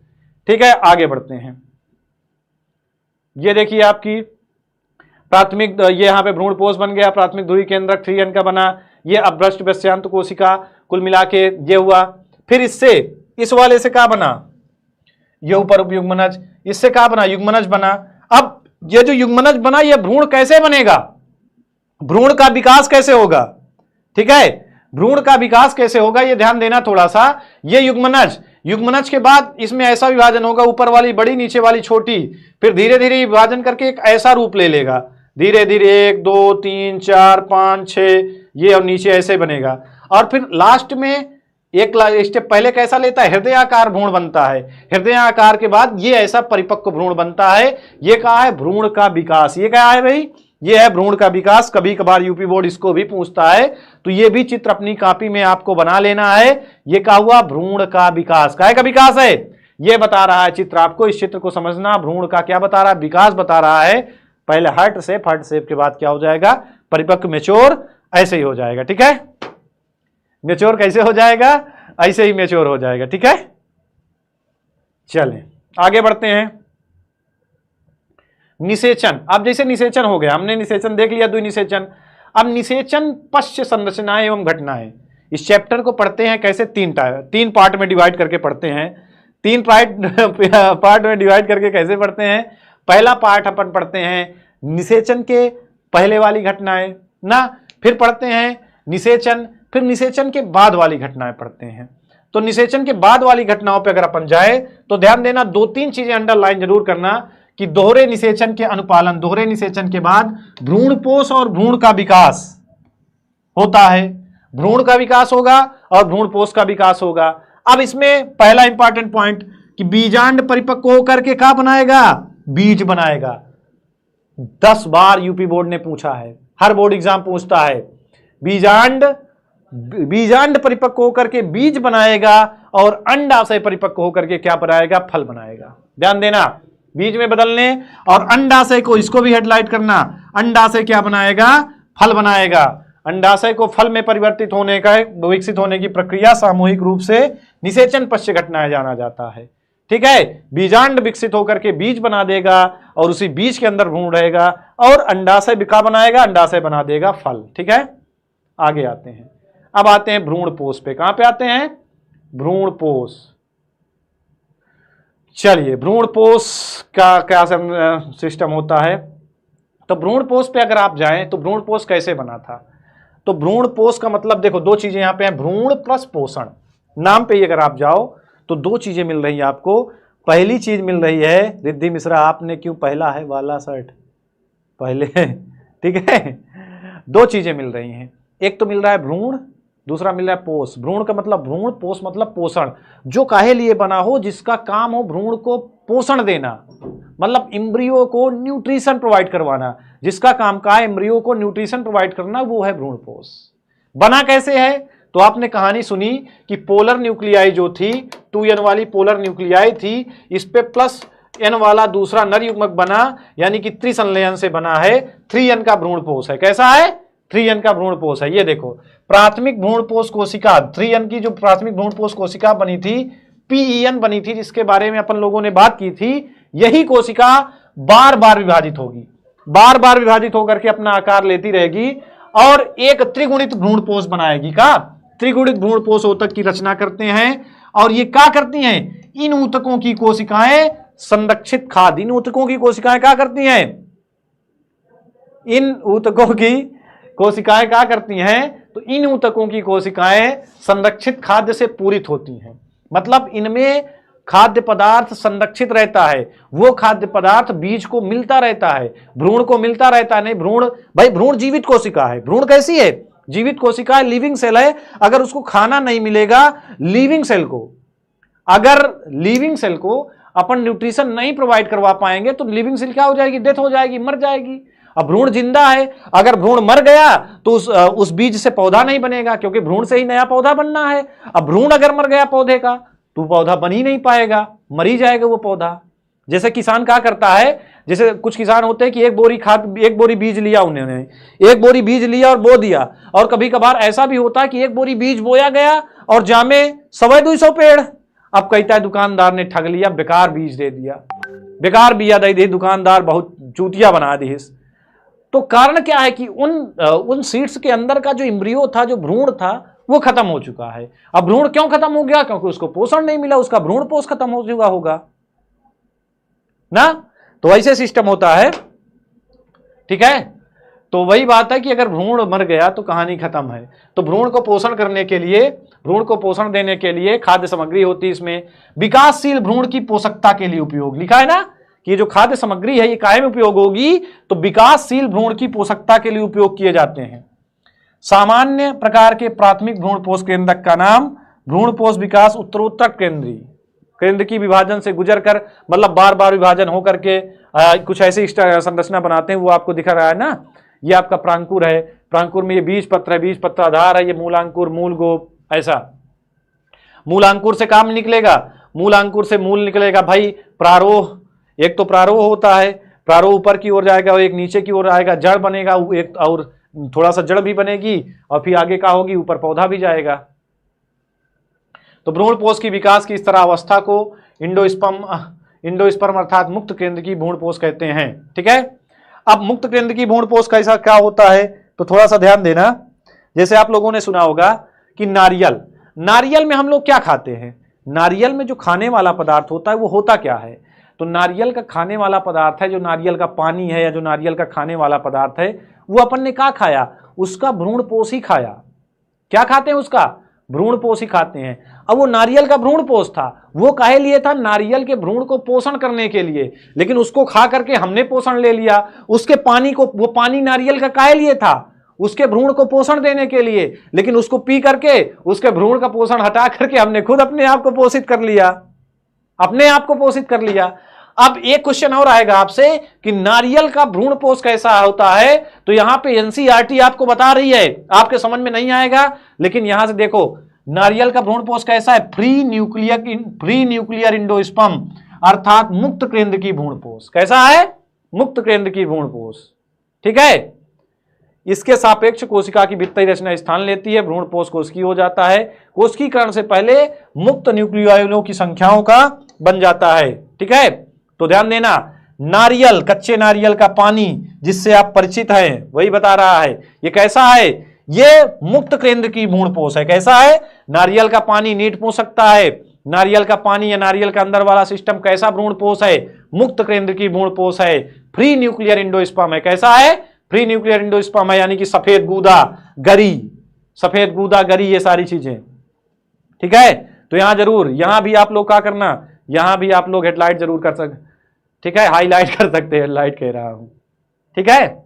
ठीक है। आगे बढ़ते हैं, ये देखिए आपकी प्राथमिक, ये यहां पे भ्रूणपोष बन गया, प्राथमिक ध्रुवीय केंद्रक 3n का बना, ये अभ्रष्ट वैश्यांत कोशिका, कुल मिला के ये हुआ। फिर इससे इस वाले से क्या बना, ये ऊपर युग्मनज, इससे क्या बना, युग्मनज बना। अब ये जो युग्मनज बना, ये भ्रूण कैसे बनेगा, भ्रूण का विकास कैसे होगा, ठीक है, भ्रूण का विकास कैसे होगा, ये ध्यान देना थोड़ा सा। ये युग्मनज के बाद इसमें ऐसा विभाजन होगा, ऊपर वाली बड़ी नीचे वाली छोटी, फिर धीरे धीरे विभाजन करके एक ऐसा रूप ले लेगा, धीरे धीरे 1 2 3 4 5 6, ये और नीचे ऐसे बनेगा। और फिर लास्ट में एक स्टेप पहले कैसा लेता है, हृदयाकार भ्रूण बनता है, हृदयाकार के बाद ये ऐसा परिपक्व भ्रूण बनता है। ये कहा है भ्रूण का विकास, ये क्या है भाई, ये है भ्रूण का विकास। कभी कभार यूपी बोर्ड इसको भी पूछता है, तो ये भी चित्र अपनी कॉपी में आपको बना लेना है। ये क्या हुआ, भ्रूण का विकास, काय का विकास है, ये बता रहा है चित्र आपको। इस चित्र को समझना, भ्रूण का क्या बता रहा है, विकास बता रहा है। पहले हार्ट शेप के बाद क्या हो जाएगा, परिपक्व मेच्योर, ऐसे ही हो जाएगा, ठीक है। मेच्योर कैसे हो जाएगा, ऐसे ही मेच्योर हो जाएगा, ठीक है। चलें आगे बढ़ते हैं। निषेचन, अब जैसे निषेचन हो गया, हमने निषेचन देख लिया, द्विनिषेचन। अब निषेचन पश्च संरचनाएं एवं घटनाएं, इस चैप्टर को पढ़ते हैं कैसे, 3 पार्ट में डिवाइड करके पढ़ते हैं। 3 पार्ट में डिवाइड करके कैसे पढ़ते हैं, पहला पार्ट अपन पढ़ते हैं निषेचन के पहले वाली घटनाएं ना, फिर पढ़ते हैं निषेचन, फिर निषेचन के बाद वाली घटनाएं पढ़ते हैं। तो निषेचन के बाद वाली घटनाओं पे अगर अपन जाए तो ध्यान देना, 2-3 चीजें अंडरलाइन जरूर करना कि दोहरे निषेचन के अनुपालन, दोहरे निषेचन के बाद भ्रूणपोष और भ्रूण का विकास होता है, भ्रूण का विकास होगा और भ्रूणपोष का विकास होगा। अब इसमें पहला इंपॉर्टेंट पॉइंट कि बीजांड परिपक्व होकर के क्या बनाएगा, बीज बनाएगा। 10 बार यूपी बोर्ड ने पूछा है, हर बोर्ड एग्जाम पूछता है, बीजांड परिपक्व होकर के बीज बनाएगा और अंडाशय परिपक्व होकर के क्या बनाएगा, फल बनाएगा। ध्यान देना, बीज में बदलने और अंडाशय को, इसको भी हेडलाइट करना, अंडाशय क्या बनाएगा, फल बनाएगा। अंडाशय को फल में परिवर्तित होने का, विकसित होने की प्रक्रिया सामूहिक रूप से निषेचन पश्य घटनाएं जाना जाता है। ठीक है, बीजांड विकसित होकर के बीज बना देगा और उसी बीज के अंदर भ्रूण रहेगा और अंडाशय विका बनाएगा, अंडाशय बना देगा फल। ठीक है, आगे आते हैं। अब आते हैं भ्रूणपोष पे। कहां पे आते हैं, भ्रूणपोष। चलिए, भ्रूणपोष का क्या सिस्टम होता है। तो भ्रूणपोष पे अगर आप जाएं तो भ्रूणपोष कैसे बना था, तो भ्रूणपोष का मतलब देखो, 2 चीजें यहां पे हैं, भ्रूण प्लस पोषण। नाम पे ही अगर आप जाओ तो 2 चीजें मिल रही है आपको। पहली चीज मिल रही है, रिद्धि मिश्रा आपने क्यों पहला है वाला शर्ट पहले, ठीक है, 2 चीजें मिल रही हैं। एक तो मिल रहा है भ्रूण, दूसरा मिल रहा है पोष। भ्रूण का मतलब भ्रूण, पोष मतलब पोषण, जो काहे लिए बना हो, जिसका काम हो भ्रूण को पोषण देना, मतलब एम्ब्रियो को न्यूट्रिशन प्रोवाइड करवाना, जिसका काम का है एम्ब्रियो को न्यूट्रिशन प्रोवाइड करना, वो है भ्रूणपोष। बना कैसे है, तो आपने कहानी सुनी कि पोलर न्यूक्लियाई जो थी, 2n वाली पोलर न्यूक्लियाई थी, इस पे +n वाला दूसरा नर युग्मक बना, यानी कि त्रिसंलयन से बना है, 3n का भ्रूणपोष है। कैसा है, 3n का भ्रूणपोष है। ये देखो, प्राथमिक भ्रूणपोष कोशिका 3n की जो प्राथमिक भ्रूणपोष कोशिका बनी थी, PEN बनी थी, जिसके बारे में अपन लोगों ने बात की थी। यही कोशिका बार बार विभाजित होगी, बार बार विभाजित होकर के अपना आकार लेती रहेगी और एक त्रिगुणित भ्रूणपोष बनाएगी। का त्रिगुणित भ्रूणपोष ऊतक की रचना करते हैं और ये क्या करती हैं, इन ऊतकों की कोशिकाएं संरक्षित खाद्य, इन ऊतकों की कोशिकाएं क्या करती हैं, इन ऊतकों की कोशिकाएं क्या करती हैं, तो इन ऊतकों की कोशिकाएं संरक्षित खाद्य से पूरित होती हैं। मतलब इनमें खाद्य पदार्थ संरक्षित रहता है, वो खाद्य पदार्थ बीज को मिलता रहता है, भ्रूण को मिलता रहता है। नहीं, भ्रूण भाई, भ्रूण जीवित कोशिका है। भ्रूण कैसी है, जीवित कोशिका है, लिविंग सेल है। अगर उसको खाना नहीं मिलेगा, लिविंग सेल को, अगर लिविंग सेल को अपन न्यूट्रिशन नहीं प्रोवाइड करवा पाएंगे तो लिविंग सेल क्या हो जाएगी, डेथ हो जाएगी, मर जाएगी। अब भ्रूण जिंदा है, अगर भ्रूण मर गया तो उस बीज से पौधा नहीं बनेगा, क्योंकि भ्रूण से ही नया पौधा बनना है। अब भ्रूण अगर मर गया पौधे का तो पौधा बन ही नहीं पाएगा, मर ही जाएगा वो पौधा। जैसे किसान क्या करता है, जैसे कुछ किसान होते हैं कि एक बोरी बीज लिया, उन्होंने एक बोरी बीज लिया और बो दिया, और कभी कभार ऐसा भी होता है कि एक बोरी बीज बोया गया और जामे 100-200 पेड़। अब कहता है दुकानदार ने ठग लिया, बेकार बीज दे दिया, बेकार बिया दे दी दुकानदार, बहुत चूतिया बना दी। तो कारण क्या है कि उन सीड्स के अंदर का जो एम्ब्रियो था, जो भ्रूण था, वो खत्म हो चुका है। अब भ्रूण क्यों खत्म हो गया, क्योंकि उसको पोषण नहीं मिला, उसका भ्रूणपोष खत्म हो चुका होगा ना। तो ऐसे सिस्टम होता है, ठीक है। तो वही बात है कि अगर भ्रूण मर गया तो कहानी खत्म है। तो भ्रूण को पोषण करने के लिए, भ्रूण को पोषण देने के लिए खाद्य सामग्री होती है। इसमें विकासशील भ्रूण की पोषकता के लिए उपयोग लिखा है ना, कि जो खाद्य सामग्री है ये काहे में उपयोग होगी, तो विकासशील भ्रूण की पोषकता के लिए उपयोग किए जाते हैं। सामान्य प्रकार के प्राथमिक भ्रूणपोष केंद्रक का नाम भ्रूणपोष विकास उत्तरोत्तर केंद्र की विभाजन से गुजर कर, मतलब बार बार विभाजन होकर के कुछ ऐसी संरचना बनाते हैं, वो आपको दिखा रहा है ना। ये आपका प्रांकुर है, प्रांकुर में ये बीज पत्र है, बीज पत्र आधार है, ये मूलांकुर, मूल गोप, ऐसा। मूलांकुर से काम निकलेगा, मूलांकुर से मूल निकलेगा भाई प्रारोह। एक तो प्रारोह होता है, प्रारोह ऊपर की ओर जाएगा और एक नीचे की ओर आएगा, जड़ बनेगा, एक और थोड़ा सा जड़ भी बनेगी और फिर आगे का होगी, ऊपर पौधा भी जाएगा। तो भ्रूणपोष की विकास की इस तरह अवस्था को इंडोस्पर्म अर्थात मुक्त केंद्र की भ्रूणपोष कहते हैं। ठीक है। अब मुक्त केंद्र की भ्रूणपोष कैसा क्या होता है, तो थोड़ा सा ध्यान देना। जैसे आप लोगों ने सुना होगा कि नारियल में हम लोग क्या खाते हैं, नारियल में जो खाने वाला पदार्थ होता है वो होता क्या है, तो नारियल का खाने वाला पदार्थ है, जो नारियल का पानी है या जो नारियल का खाने वाला पदार्थ है, वो अपन ने क्या खाया, उसका भ्रूणपोष ही खाया। क्या खाते हैं, उसका भ्रूणपोष ही खाते हैं। अब वो नारियल का भ्रूणपोष था, वो काहे लिए था, नारियल के भ्रूण को पोषण करने के लिए, लेकिन उसको खा करके हमने पोषण ले लिया। उसके पानी को, वो पानी नारियल का काहे लिए था, उसके भ्रूण को पोषण देने के लिए, लेकिन उसको पी करके उसके भ्रूण का पोषण हटा करके हमने खुद अपने आप को पोषित कर लिया, अपने आप को पोषित कर लिया। अब एक क्वेश्चन और आएगा आपसे कि नारियल का भ्रूणपोष कैसा होता है, तो यहां पे एनसीईआरटी आपको बता रही है, आपके समझ में नहीं आएगा, लेकिन यहां से देखो नारियल का भ्रूणपोष कैसा है, फ्री न्यूक्लियर इंडोस्पर्म, अर्थात मुक्त केंद्रकी भ्रूणपोष। कैसा है, मुक्त केंद्रकी भ्रूणपोष। ठीक है, इसके सापेक्ष कोशिका की भित्ति रचना स्थान लेती है, भ्रूणपोष कोशिकीय हो जाता है। कोशिकीकरण से पहले मुक्त न्यूक्लियोइडों की संख्याओं का बन जाता है। ठीक है, तो ध्यान देना, नारियल, कच्चे नारियल का पानी जिससे आप परिचित हैं, वही बता रहा है ये कैसा है, ये मुक्त केंद्रकी भ्रूणपोष है। कैसा है, नारियल का पानी, नीट पूछ सकता है, नारियल का पानी या नारियल का अंदर वाला सिस्टम कैसा भ्रूणपोष है, मुक्त केंद्रकी भ्रूणपोष है, फ्री न्यूक्लियर इंडोस्पर्म है। कैसा है, फ्री न्यूक्लियर इंडोस्पर्म है, यानी कि सफेद गूदा, गरी, सफेद गूदा, गरी, ये सारी चीजें। ठीक है, तो यहां जरूर, यहां भी आप लोग क्या करना, यहां भी आप लोग हेडलाइट जरूर कर सकते, ठीक है, हाईलाइट कर सकते हैं, हेडलाइट कह रहा हूं। ठीक है,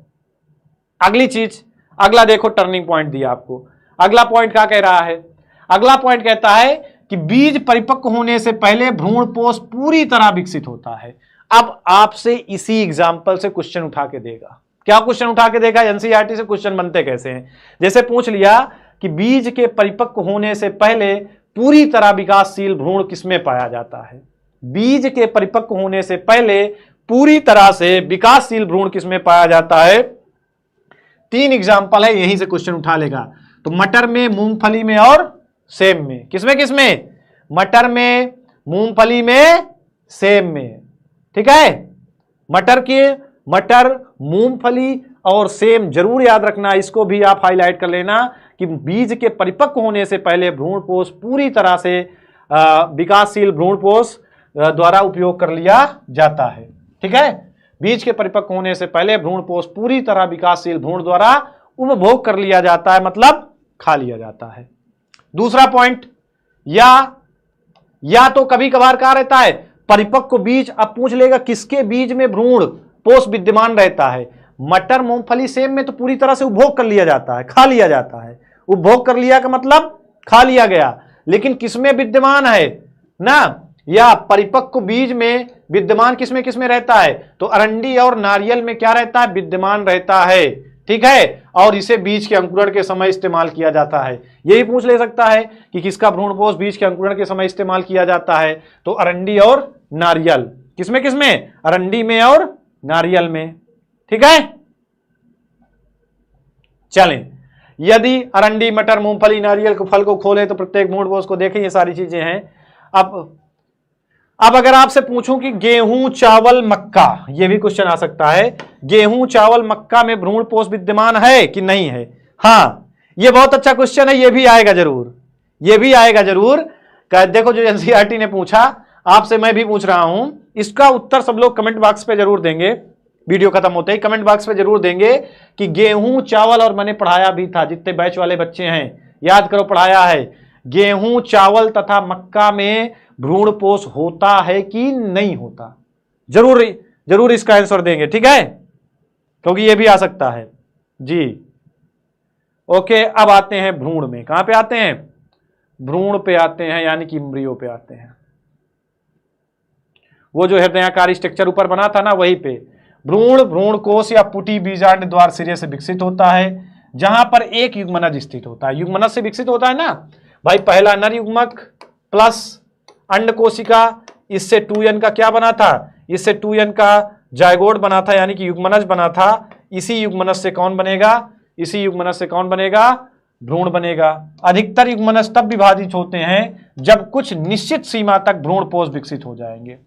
अगली चीज, अगला देखो टर्निंग पॉइंट दिया आपको। अगला पॉइंट क्या कह रहा है, अगला पॉइंट कहता है कि बीज परिपक्व होने से पहले भ्रूणपोष पूरी तरह विकसित होता है। अब आपसे इसी एग्जाम्पल से क्वेश्चन उठा के देगा। क्या क्वेश्चन उठा के देगा, एनसीईआरटी से क्वेश्चन बनते कैसे हैं, जैसे पूछ लिया कि बीज के परिपक्व होने से पहले पूरी तरह विकासशील भ्रूण किसमें पाया जाता है। बीज के परिपक्व होने से पहले पूरी तरह से विकासशील भ्रूण किसमें पाया जाता है। 3 एग्जाम्पल है, यहीं से क्वेश्चन उठा लेगा। तो मटर में, मूंगफली में और सेब में। किसमें किसमें, मटर में, मूंगफली में, सेब में। ठीक है, मटर, मूंगफली और सेब जरूर याद रखना, इसको भी आप हाईलाइट कर लेना कि बीज के परिपक्व होने से पहले भ्रूणपोष पूरी तरह से विकासशील भ्रूणपोष द्वारा उपयोग कर लिया जाता है। ठीक है, बीज के परिपक्व होने से पहले भ्रूणपोष पूरी तरह विकासशील भ्रूण द्वारा उपभोग कर लिया जाता है, मतलब खा लिया जाता है। दूसरा पॉइंट, या तो कभी कभार क्या रहता है, परिपक्व बीज, अब पूछ लेगा किसके बीज में भ्रूणपोष विद्यमान रहता है। मटर, मूंगफली, सेब में तो पूरी तरह से उपभोग कर लिया जाता है, खा लिया जाता है। उपभोग कर लिया का मतलब खा लिया गया, लेकिन किसमें विद्यमान है ना, या परिपक्व बीज में विद्यमान किसमें किसमें रहता है, तो अरंडी और नारियल में क्या रहता है, विद्यमान रहता है। ठीक है, और इसे बीज के अंकुरण के समय इस्तेमाल किया जाता है। यही पूछ ले सकता है कि किसका भ्रूणपोष बीज के अंकुरण के समय इस्तेमाल किया जाता है, तो अरंडी और नारियल। किसमें किसमें, अरंडी में और नारियल में। ठीक है, चलें, यदि अरंडी, मटर, मूंगफली, नारियल को फल को खोले तो प्रत्येक भ्रूणपोष को देखें, ये सारी चीजें हैं। अब अगर आपसे पूछूं कि गेहूं, चावल, मक्का, ये भी क्वेश्चन आ सकता है, गेहूं, चावल, मक्का में भ्रूणपोष विद्यमान है कि नहीं है। हाँ, ये बहुत अच्छा क्वेश्चन है, ये भी आएगा जरूर, ये भी आएगा जरूर। देखो, जो एनसीईआरटी ने पूछा, आपसे मैं भी पूछ रहा हूं, इसका उत्तर सब लोग कमेंट बॉक्स पे जरूर देंगे, वीडियो खत्म होते ही कमेंट बॉक्स पे जरूर देंगे कि गेहूं, चावल, और मैंने पढ़ाया भी था, जितने बैच वाले बच्चे हैं याद करो, पढ़ाया है, गेहूं, चावल तथा मक्का में भ्रूणपोष होता है कि नहीं होता। जरूर जरूर इसका आंसर देंगे। ठीक है, क्योंकि ये भी आ सकता है जी। ओके, अब आते हैं भ्रूण में। कहां पे आते हैं, भ्रूण पे आते हैं, यानी कि एम्ब्रियो पे आते हैं। वो जो हृदयाकार स्ट्रक्चर ऊपर बना था ना, वहीं पे भ्रूणकोश या पुटी बीजांड द्वार सिरे से विकसित होता है, जहां पर एक युग्मनज स्थित होता है। युग्मनज से विकसित होता है ना भाई, पहला नर युग्मक प्लस अंड कोशिका, इससे 2n का क्या बना था, इससे 2n का जायगोट बना था, यानी कि युग्मनज बना था। इसी युग्मनज से कौन बनेगा, इसी युग्मनज से कौन बनेगा, भ्रूण बनेगा। अधिकतर युग्मनज तब विभाजित होते हैं जब कुछ निश्चित सीमा तक भ्रूणपोष विकसित हो जाएंगे।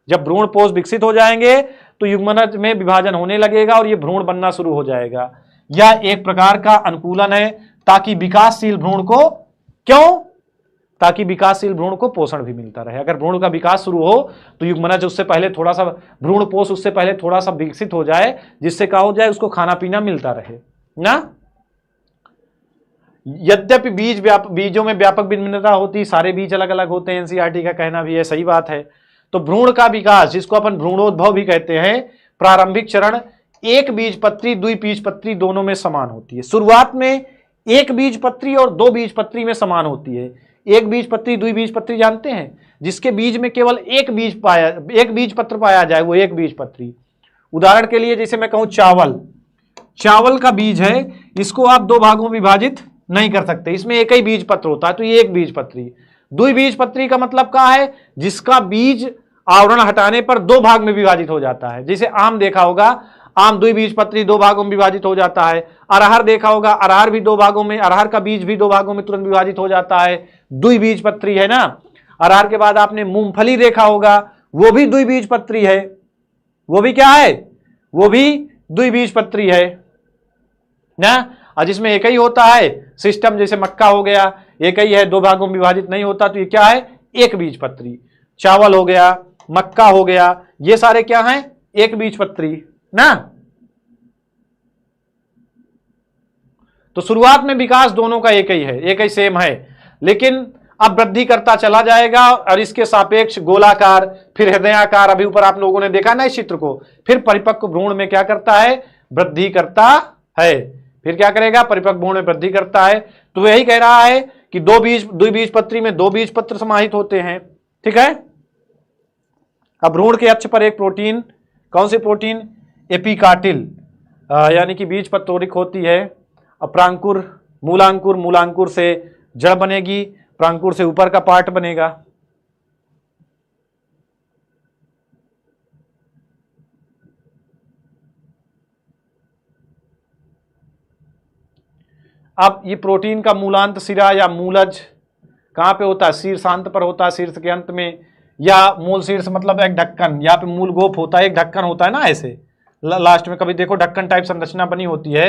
जब भ्रूणपोष विकसित हो जाएंगे तो युग्मनज में विभाजन होने लगेगा और ये भ्रूण बनना शुरू हो जाएगा। यह एक प्रकार का अनुकूलन है ताकि विकासशील भ्रूण को, क्यों, ताकि विकासशील भ्रूण को पोषण भी मिलता रहे। अगर भ्रूण का विकास शुरू हो तो युग्मनज उससे पहले थोड़ा सा, भ्रूण पोष उससे पहले थोड़ा सा विकसित हो जाए, जिससे क्या हो जाए, उसको खाना पीना मिलता रहे ना। यद्यपि बीजों में व्यापक भिन्नता होती, सारे बीज अलग अलग होते हैं, एनसीईआरटी का कहना भी है, सही बात है। तो भ्रूण का विकास, जिसको अपन भ्रूणोद्भव भी कहते हैं, प्रारंभिक चरण एक बीजपत्री द्विबीजपत्री दोनों में समान होती है। शुरुआत में एक बीजपत्री और दो बीजपत्री में समान होती है। एक बीजपत्री द्विबीजपत्री जानते हैं, जिसके बीज में केवल एक बीजपत्र पाया जाए, वो एक बीजपत्री। उदाहरण के लिए जैसे मैं कहूं चावल का बीज है, इसको आप दो भागों में विभाजित नहीं कर सकते, इसमें एक ही बीजपत्र होता है, तो ये एक बीजपत्री। द्विबीजपत्री का मतलब क्या है, जिसका बीज आवरण हटाने पर दो भाग में विभाजित हो जाता है। जैसे आम देखा होगा, आम द्विबीजपत्री दो भागों में विभाजित हो जाता है। अरहर देखा होगा, अरहर भी दो भागों में, अरहर का बीज भी दो भागों में तुरंत विभाजित हो जाता है, द्विबीजपत्री है ना। अरहर के बाद आपने मूंगफली देखा होगा, वो भी द्विबीजपत्री है, वो भी क्या है, वो भी द्विबीजपत्री है ना। और जिसमें एक ही होता है सिस्टम, जैसे मक्का हो गया, एक ही है, दो भागों में विभाजित नहीं होता, तो ये क्या है, एक बीजपत्री। चावल हो गया, मक्का हो गया, ये सारे क्या हैं, एक बीजपत्री ना। तो शुरुआत में विकास दोनों का एक ही है, एक ही सेम है, लेकिन अब वृद्धि करता चला जाएगा और इसके सापेक्ष गोलाकार, फिर हृदयाकार, अभी ऊपर आप लोगों ने देखा ना इस चित्र को, फिर परिपक्व भ्रूण में क्या करता है, वृद्धि करता है। फिर क्या करेगा, परिपक्व भ्रूण में वृद्धि करता है। तो यही कह रहा है कि द्विबीजपत्री में दो बीजपत्र समाहित होते हैं, ठीक है। अब भ्रूण के अक्ष पर एक प्रोटीन, कौन सी प्रोटीन, एपिकाटिल, यानी कि बीजपत्रोरिक होती है। अब प्रांकुर, मूलांकुर से जड़ बनेगी, प्रांकुर से ऊपर का पार्ट बनेगा। अब ये प्रोटीन का मूलांत सिरा या मूलज कहां पे होता है, शीर्षांत पर होता है, शीर्ष के अंत में, या मूल शीर्ष मतलब एक ढक्कन, यहाँ पे मूल गोप होता है, एक ढक्कन होता है ना ऐसे लास्ट में, कभी देखो ढक्कन टाइप संरचना बनी होती है,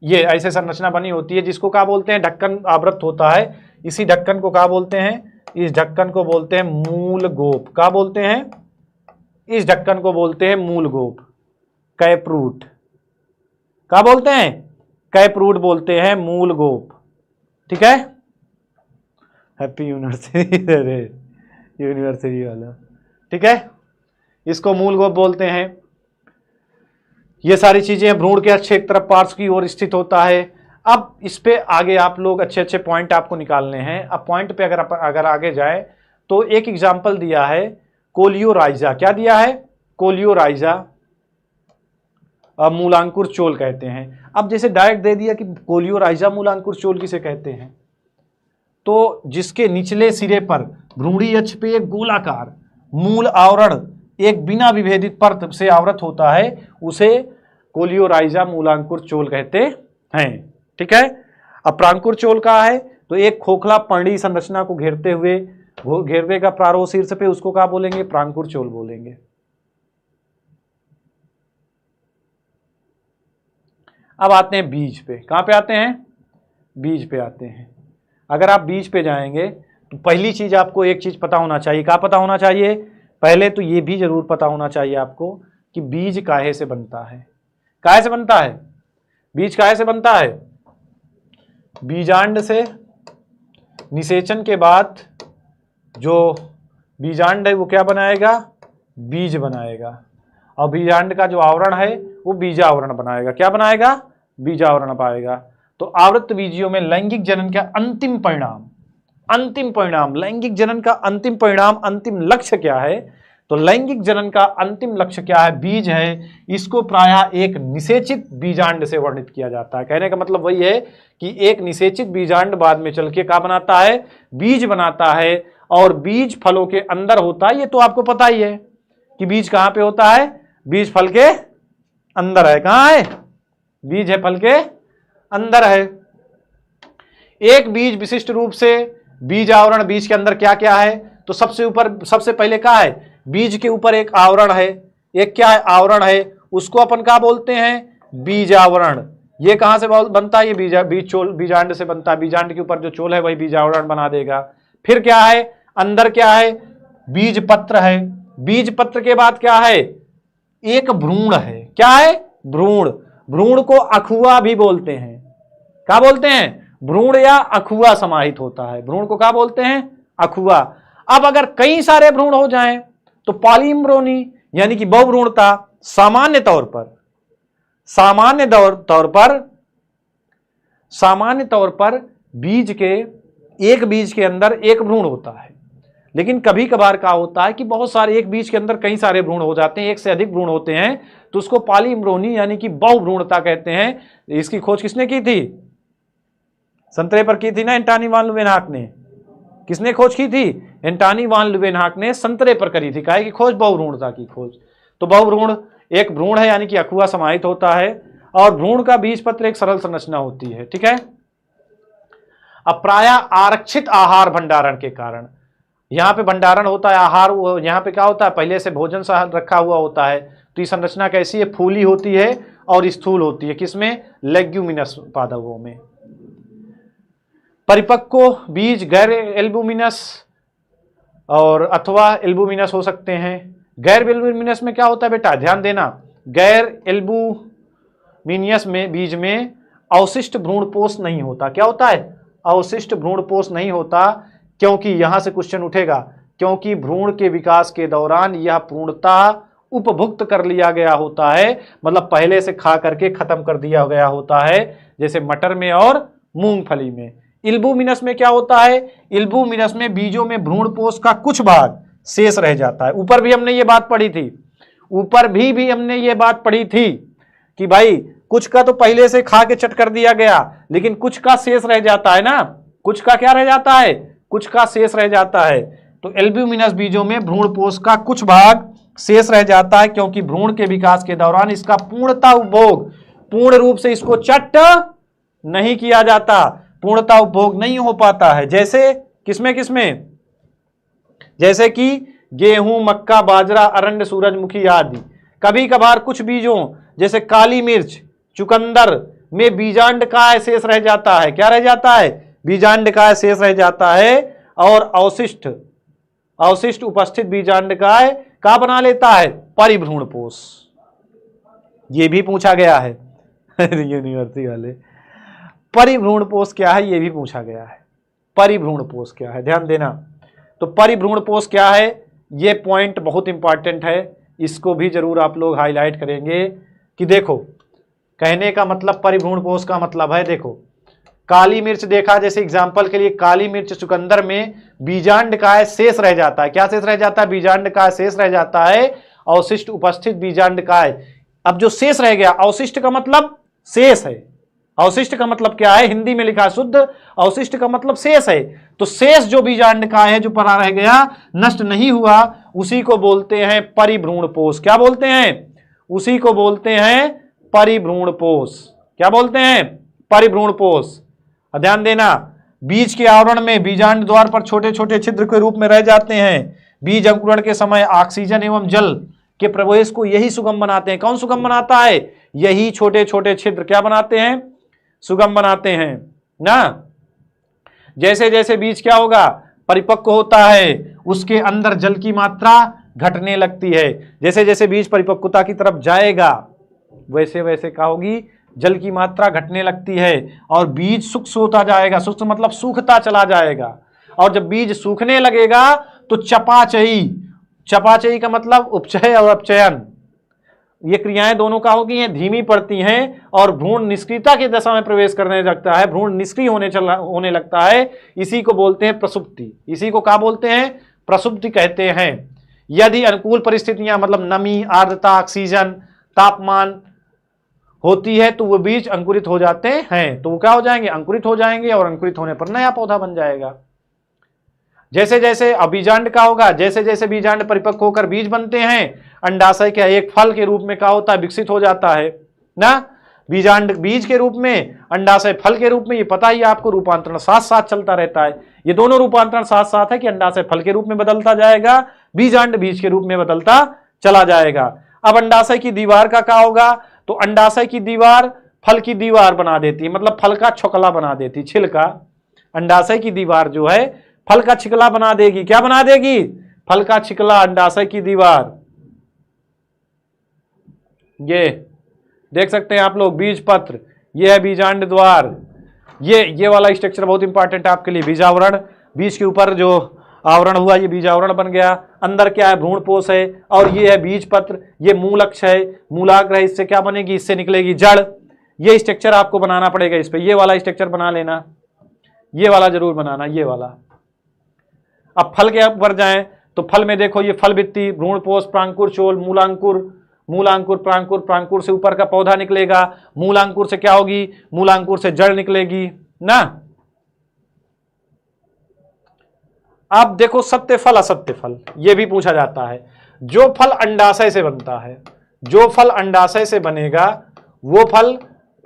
ये ऐसे संरचना बनी होती है, जिसको क्या बोलते हैं, ढक्कन आवृत होता है। इसी ढक्कन को क्या बोलते हैं, इस ढक्कन को बोलते हैं मूल गोप। क्या बोलते हैं, इस ढक्कन को बोलते हैं मूल गोप, कैपरूट। क्या बोलते हैं, कैपरूट बोलते हैं, मूल गोप, ठीक है। हैप्पी यूनिवर्सिटी वाला, ठीक है, इसको मूल गोप बोलते हैं। ये सारी चीजें भ्रूण के अच्छे एक तरफ पार्श्व की ओर स्थित होता है। अब इस पे आगे आप लोग अच्छे पॉइंट आपको निकालने हैं। अब पॉइंट पे अगर आगे जाए तो एक एग्जांपल दिया है कोलियोराइजा, क्या दिया है, कोलियोराइजा, मूलांकुर चोल कहते हैं। अब जैसे डायरेक्ट दे दिया कि कोलियोराइजा मूलांकुर चोल किसे कहते हैं, तो जिसके निचले सिरे पर भ्रूणी अक्ष पे एक गोलाकार मूल आवरण एक बिना विभेदित परत से आवृत होता है, उसे कोलियोराइजा मूलांकुर चोल कहते हैं, ठीक है। अब प्रांकुर चोल का है, तो एक खोखला पर्णी संरचना को घेरते हुए घेरवेगा प्रारोह शीर्ष पे, उसको क्या बोलेंगे, प्रांकुर चोल बोलेंगे। अब आते हैं बीज पे, कहां पे आते हैं, बीज पे आते हैं। अगर आप बीज पे जाएंगे तो पहली चीज आपको एक चीज पता होना चाहिए, क्या पता होना चाहिए, पहले तो ये भी जरूर पता होना चाहिए आपको कि बीज काहे से बनता है। काहे से बनता है, बीज काहे से बनता है, बीजांड से निषेचन के बाद जो बीजांड है वो क्या बनाएगा, बीज बनाएगा, और बीजांड का जो आवरण है वो बीजावरण बनाएगा। क्या बनाएगा, बीजावरण पाएगा। तो आवृत बीजियों में लैंगिक जनन का अंतिम परिणाम लैंगिक जनन का अंतिम परिणाम, अंतिम लक्ष्य क्या है, तो लैंगिक जनन का अंतिम लक्ष्य क्या है, बीज है। इसको प्रायः एक निषेचित बीजांड से वर्णित किया जाता है। कहने का मतलब वही है कि एक निषेचित बीजांड बाद में चल के क्या बनाता है, बीज बनाता है, और बीज फलों के अंदर होता है। ये तो आपको पता ही है कि बीज कहां पे होता है, बीज फल के अंदर है। कहां है, बीज है फल के अंदर है। एक बीज विशिष्ट रूप से बीज आवरण, बीज के अंदर क्या क्या है, तो सबसे पहले क्या है, बीज के ऊपर एक आवरण है, एक क्या है, आवरण है, उसको अपन क्या बोलते हैं, बीज आवरण। ये कहां से बनता है, ये बीजांड से बनता है। बीजांड के ऊपर जो चोल है वही बीज आवरण बना देगा। फिर क्या है, अंदर क्या है, बीज पत्र है, बीज पत्र के बाद क्या है, एक भ्रूण है। क्या है, भ्रूण। भ्रूण को अखुआ भी बोलते हैं। क्या बोलते हैं, भ्रूण या अखुआ समाहित होता है। भ्रूण को क्या बोलते हैं, अखुआ। अब अगर कई सारे भ्रूण हो जाएं तो पॉलीम्ब्रोनी यानी कि बहुभ्रूणता सामान्य तौर पर एक बीज के अंदर एक भ्रूण होता है। लेकिन कभी कभार क्या होता है कि बहुत सारे, एक बीज के अंदर कई सारे भ्रूण हो जाते हैं, एक से अधिक भ्रूण होते हैं, तो उसको पॉलीम्ब्रोनी यानी कि बहुभ्रूणता कहते हैं। इसकी खोज किसने की थी, संतरे पर की थी ना एंटोनी वान ल्यूवेनहॉक ने। किसने खोज की थी, एंटोनी वान ल्यूवेनहॉक ने संतरे पर करी थी। काहे की खोज, बहुभ्रूणता की खोज। तो बहुभ्रूण एक भ्रूण है यानी कि अखुआ समाहित होता है, और भ्रूण का बीज पत्र एक सरल संरचना होती है। ठीक है। अब प्रायः आरक्षित आहार भंडारण के कारण, यहां पे भंडारण होता है आहार, यहां पे क्या होता है, पहले से भोजन रखा हुआ होता है। तो ये संरचना कैसी है, फूली होती है और स्थूल होती है। किसमें, लेग्यूमिनस पादपों में। परिपक्व बीज गैर एल्बुमिनस और अथवा एल्बुमिनस हो सकते हैं। गैर एल्बुमिनस में क्या होता है बेटा, ध्यान देना, गैर एल्बुमिनियस में बीज में अवशिष्ट भ्रूणपोष नहीं होता। क्या होता है, अवशिष्ट भ्रूणपोष नहीं होता। क्योंकि यहां से क्वेश्चन उठेगा, क्योंकि भ्रूण के विकास के दौरान यह पूर्णतः उपभुक्त कर लिया गया होता है, मतलब पहले से खा करके खत्म कर दिया गया होता है, जैसे मटर में और मूंगफली में। इल्बुमिनस में क्या होता है, इल्बुमिनस में बीजों में भ्रूणपोष का कुछ भाग शेष रह जाता है। ऊपर भी हमने ये बात पढ़ी थी, ऊपर भी हमने ये बात पढ़ी थी कि भाई कुछ का तो पहले से खा के चट कर दिया गया, लेकिन कुछ का शेष रह जाता है ना, कुछ का क्या रह जाता है, कुछ का शेष रह जाता है। तो एल्ब्यूमिनस बीजों में भ्रूणपोष का कुछ भाग शेष रह जाता है, क्योंकि भ्रूण के विकास के दौरान इसका पूर्णतः उपभोग, पूर्ण रूप से इसको चट नहीं किया जाता, पूर्णतः उपभोग नहीं हो पाता है। जैसे किसमें, जैसे कि गेहूं, मक्का, बाजरा, अरंड, सूरजमुखी आदि। कभी कभार कुछ बीजों जैसे काली मिर्च, चुकंदर में बीजांडकाय शेष रह जाता है। क्या रह जाता है, बीजांडकाय शेष रह जाता है, और अवशिष्ट उपस्थित बीजांडकाय का बना लेता है, परिभ्रूणपोष। ये भी पूछा गया है यूनिवर्सिटी वाले, परिभ्रूणपोष क्या है ये भी पूछा गया है। परिभ्रूणपोष क्या है, ध्यान देना। तो परिभ्रूणपोष क्या है, ये पॉइंट बहुत इंपॉर्टेंट है, इसको भी जरूर आप लोग हाईलाइट करेंगे। कि देखो, कहने का मतलब परिभ्रूणपोष का मतलब है, देखो काली मिर्च देखा, जैसे एग्जांपल के लिए काली मिर्च, चुकंदर में बीजांडकाय शेष रह जाता है। क्या शेष रह जाता है, बीजांडकाय शेष रह जाता है, अवशिष्ट उपस्थित बीजांडकाय। अब जो शेष रह गया, अवशिष्ट का मतलब शेष है, अवशिष्ट का मतलब क्या है, हिंदी में लिखा शुद्ध, अवशिष्ट का मतलब शेष है। तो शेष जो बीजांडकाय है, जो पड़ा रह गया, नष्ट नहीं हुआ, उसी को बोलते हैं परिभ्रूणपोष। क्या बोलते हैं, उसी को बोलते हैं परिभ्रूणपोष। क्या बोलते हैं, परिभ्रूणपोष। ध्यान देना, बीज के आवरण में बीजांड द्वार पर छोटे छोटे छिद्र के रूप में रह जाते हैं। बीज अंकुरण के समय ऑक्सीजन एवं जल के प्रवेश को यही सुगम बनाते हैं। कौन सुगम बनाता है, यही छोटे छोटे छिद्र क्या बनाते हैं, सुगम बनाते हैं ना। जैसे जैसे बीज क्या होगा, परिपक्व होता है, उसके अंदर जल की मात्रा घटने लगती है। जैसे जैसे बीज परिपक्वता की तरफ जाएगा, वैसे वैसे क्या होगी, जल की मात्रा घटने लगती है, और बीज सूक्ष्म होता जाएगा। सूक्ष्म मतलब सूखता चला जाएगा, और जब बीज सूखने लगेगा तो चपाचयी, चपाचयी का मतलब उपचय और अपचयन, ये क्रियाएं दोनों का होगी, ये धीमी पड़ती हैं, और भ्रूण निष्क्रियता की दशा में प्रवेश करने लगता है, भ्रूण निष्क्रिय होने लगता है। इसी को बोलते हैं प्रसुप्ति। इसी को क्या बोलते हैं, प्रसुप्ति कहते हैं। यदि अनुकूल परिस्थितियां, मतलब नमी, आर्द्रता, ऑक्सीजन, तापमान होती है, तो वो बीज अंकुरित हो जाते हैं। तो वो क्या हो जाएंगे, अंकुरित हो जाएंगे, और अंकुरित होने पर नया पौधा बन जाएगा। जैसे जैसे बीजांड का होगा, जैसे जैसे बीजांड परिपक्व होकर बीज बनते हैं, अंडाशय के एक फल के रूप में क्या होता है, विकसित हो जाता है ना। बीजांड बीज के रूप में, अंडाशय फल के रूप में, ये पता ही आपको, रूपांतरण साथ साथ चलता रहता है। ये दोनों रूपांतरण साथ साथ है कि अंडाशय फल के रूप में बदलता जाएगा, बीजांड बीज के रूप में बदलता चला जाएगा। अब अंडाशय की दीवार का क्या होगा, तो अंडाशय की दीवार फल की दीवार बना देती है, मतलब फल का छोकला बना देती, छिलका। अंडाशय की दीवार जो है फल का छिकला बना देगी। क्या बना देगी? फल का छिकला, अंडाशय की दीवार। ये देख सकते हैं आप लोग, बीज पत्र, ये है बीजांड द्वार। ये वाला स्ट्रक्चर बहुत इंपॉर्टेंट है आपके लिए, बीजावरण। बीज के ऊपर जो आवरण हुआ ये बीजावरण बन गया। अंदर क्या है? भ्रूणपोष है। और ये है बीज पत्र, ये मूलक्ष है, मूलाग्र है। इससे क्या बनेगी? इससे निकलेगी जड़। ये स्ट्रक्चर आपको बनाना पड़ेगा इस पे। ये वाला स्ट्रक्चर बना लेना, ये वाला जरूर बनाना, ये वाला। अब फल के ऊपर जाएं तो फल में देखो, ये फल भित्ति, भ्रूणपोष, प्रांकुर, चोल, मूलांकुर, मूलांकुर, प्रांकुर, प्रांकुर से ऊपर का पौधा निकलेगा। मूलांकुर से क्या होगी? मूलांकुर से जड़ निकलेगी ना। अब देखो सत्य फल, असत्य फल, यह भी पूछा जाता है। जो फल अंडाशय से बनता है, जो फल अंडाशय से बनेगा, वो फल,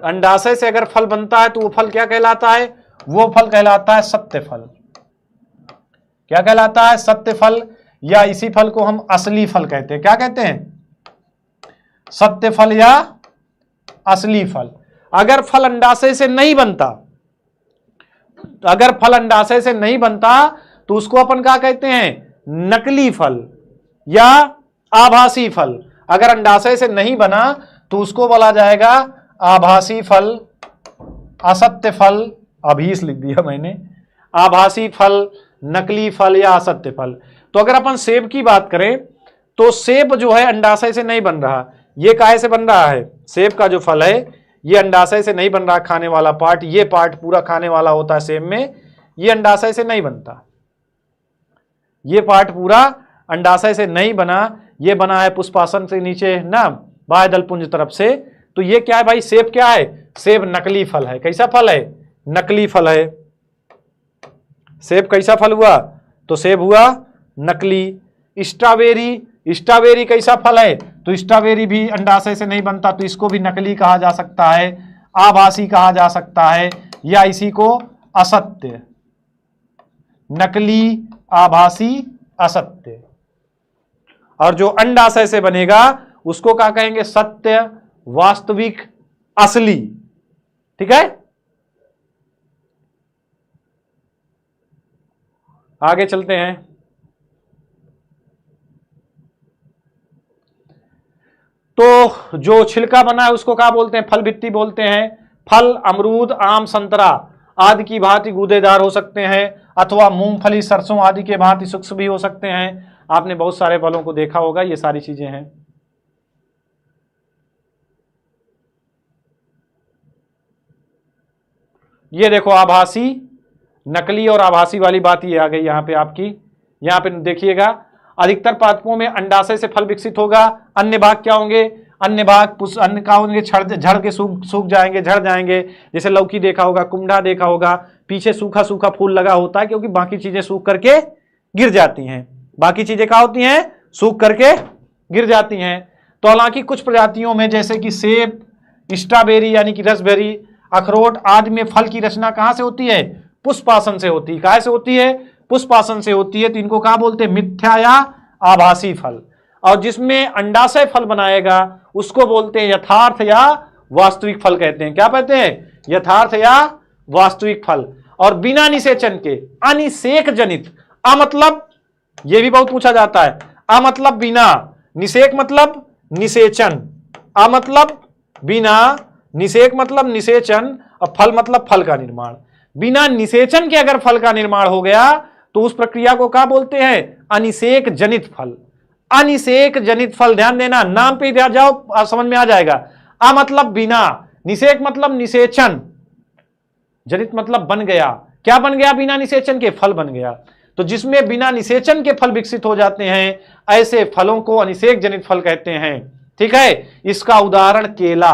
अंडाशय से अगर फल बनता है तो वो फल क्या कहलाता है? वो फल कहलाता है सत्य फल। क्या कहलाता है? सत्य फल। या इसी फल को हम असली फल कहते हैं। क्या कहते हैं? सत्य फल या असली फल। अगर फल अंडाशय से नहीं बनता, अगर फल अंडाशय से नहीं बनता तो उसको अपन क्या कहते हैं? नकली फल या आभासी फल। अगर अंडाशय से नहीं बना तो उसको बोला जाएगा आभासी फल, असत्य फल। अभीस लिख दिया मैंने। आभासी फल, नकली फल या असत्य फल। तो अगर अपन सेब की बात करें तो सेब जो है अंडाशय से नहीं बन रहा। ये काहे से बन रहा है? सेब का जो फल है ये अंडाशय से नहीं बन रहा। खाने वाला पार्ट, ये पार्ट पूरा खाने वाला होता है सेब में, ये अंडाशय से नहीं बनता। ये पार्ट पूरा अंडाशय से नहीं बना, ये बना है पुष्पासन से नीचे ना, बाह्य दलपुंज तरफ से। तो ये क्या है भाई? सेब क्या है? सेब नकली फल है। कैसा फल है? नकली फल है। सेब कैसा फल हुआ? तो सेब हुआ नकली। स्ट्रॉबेरी, स्ट्रॉबेरी कैसा फल है? तो स्ट्रॉबेरी भी अंडाशय से नहीं बनता, तो इसको भी नकली कहा जा सकता है, आभासी कहा जा सकता है, या इसी को असत्य, नकली, आभासी, असत्य। और जो अंडाशय से बनेगा उसको क्या कहेंगे? सत्य, वास्तविक, असली। ठीक है, आगे चलते हैं। तो जो छिलका बना है उसको क्या बोलते हैं? फल भित्ति बोलते हैं। फल अमरूद, आम, संतरा आदि की भांति गूदेदार हो सकते हैं, अथवा मूंगफली, सरसों आदि के भांति सूक्ष्म भी हो सकते हैं। आपने बहुत सारे फलों को देखा होगा, ये सारी चीजें हैं। ये देखो आभासी, नकली और आभासी वाली बात ये आ गई यहाँ पे आपकी। यहाँ पे देखिएगा, अधिकतर पादपों में अंडाशय से फल विकसित होगा। अन्य भाग क्या होंगे? अन्य भाग अन्य क्या होंगे? झड़ के सूख जाएंगे, झड़ जाएंगे। जैसे लौकी देखा होगा, कुमड़ा देखा होगा, पीछे सूखा सूखा फूल लगा होता है, क्योंकि बाकी चीजें सूख करके गिर जाती हैं। बाकी चीजें क्या होती हैं? सूख करके गिर जाती हैं। तो हालांकि कुछ प्रजातियों में जैसे कि सेब, स्ट्रॉबेरी यानी कि रसबेरी, अखरोट आदि में फल की रचना कहाँ से होती है? पुष्पासन से होती है। कहाँ से होती है? पुष्पासन से होती है। तो इनको क्या बोलते हैं? मिथ्या या आभासी फल। और जिसमें अंडाशय फल बनाएगा उसको बोलते हैं यथार्थ या वास्तविक फल कहते हैं। क्या कहते हैं? यथार्थ या वास्तविक फल। और बिना निषेचन के, अनिषेक जनित, मतलब यह भी बहुत पूछा जाता है, मतलब बिना, निषेक मतलब निषेचन, मतलब बिना, निषेक मतलब निषेचन, और फल मतलब फल का निर्माण। बिना निषेचन के अगर फल का निर्माण हो गया तो उस प्रक्रिया को क्या बोलते हैं? अनिषेक जनित फल। अनिषेक जनित फल, ध्यान देना, नाम पे ध्यान जाओ, समझ में आ जाएगा। मतलब बिना, निषेक मतलब निषेचन, जनित मतलब बन गया। क्या बन गया? बिना निषेचन के फल बन गया। तो जिसमें बिना निषेचन के फल विकसित हो जाते हैं ऐसे फलों को अनिषेक जनित फल कहते हैं। ठीक है, इसका उदाहरण केला।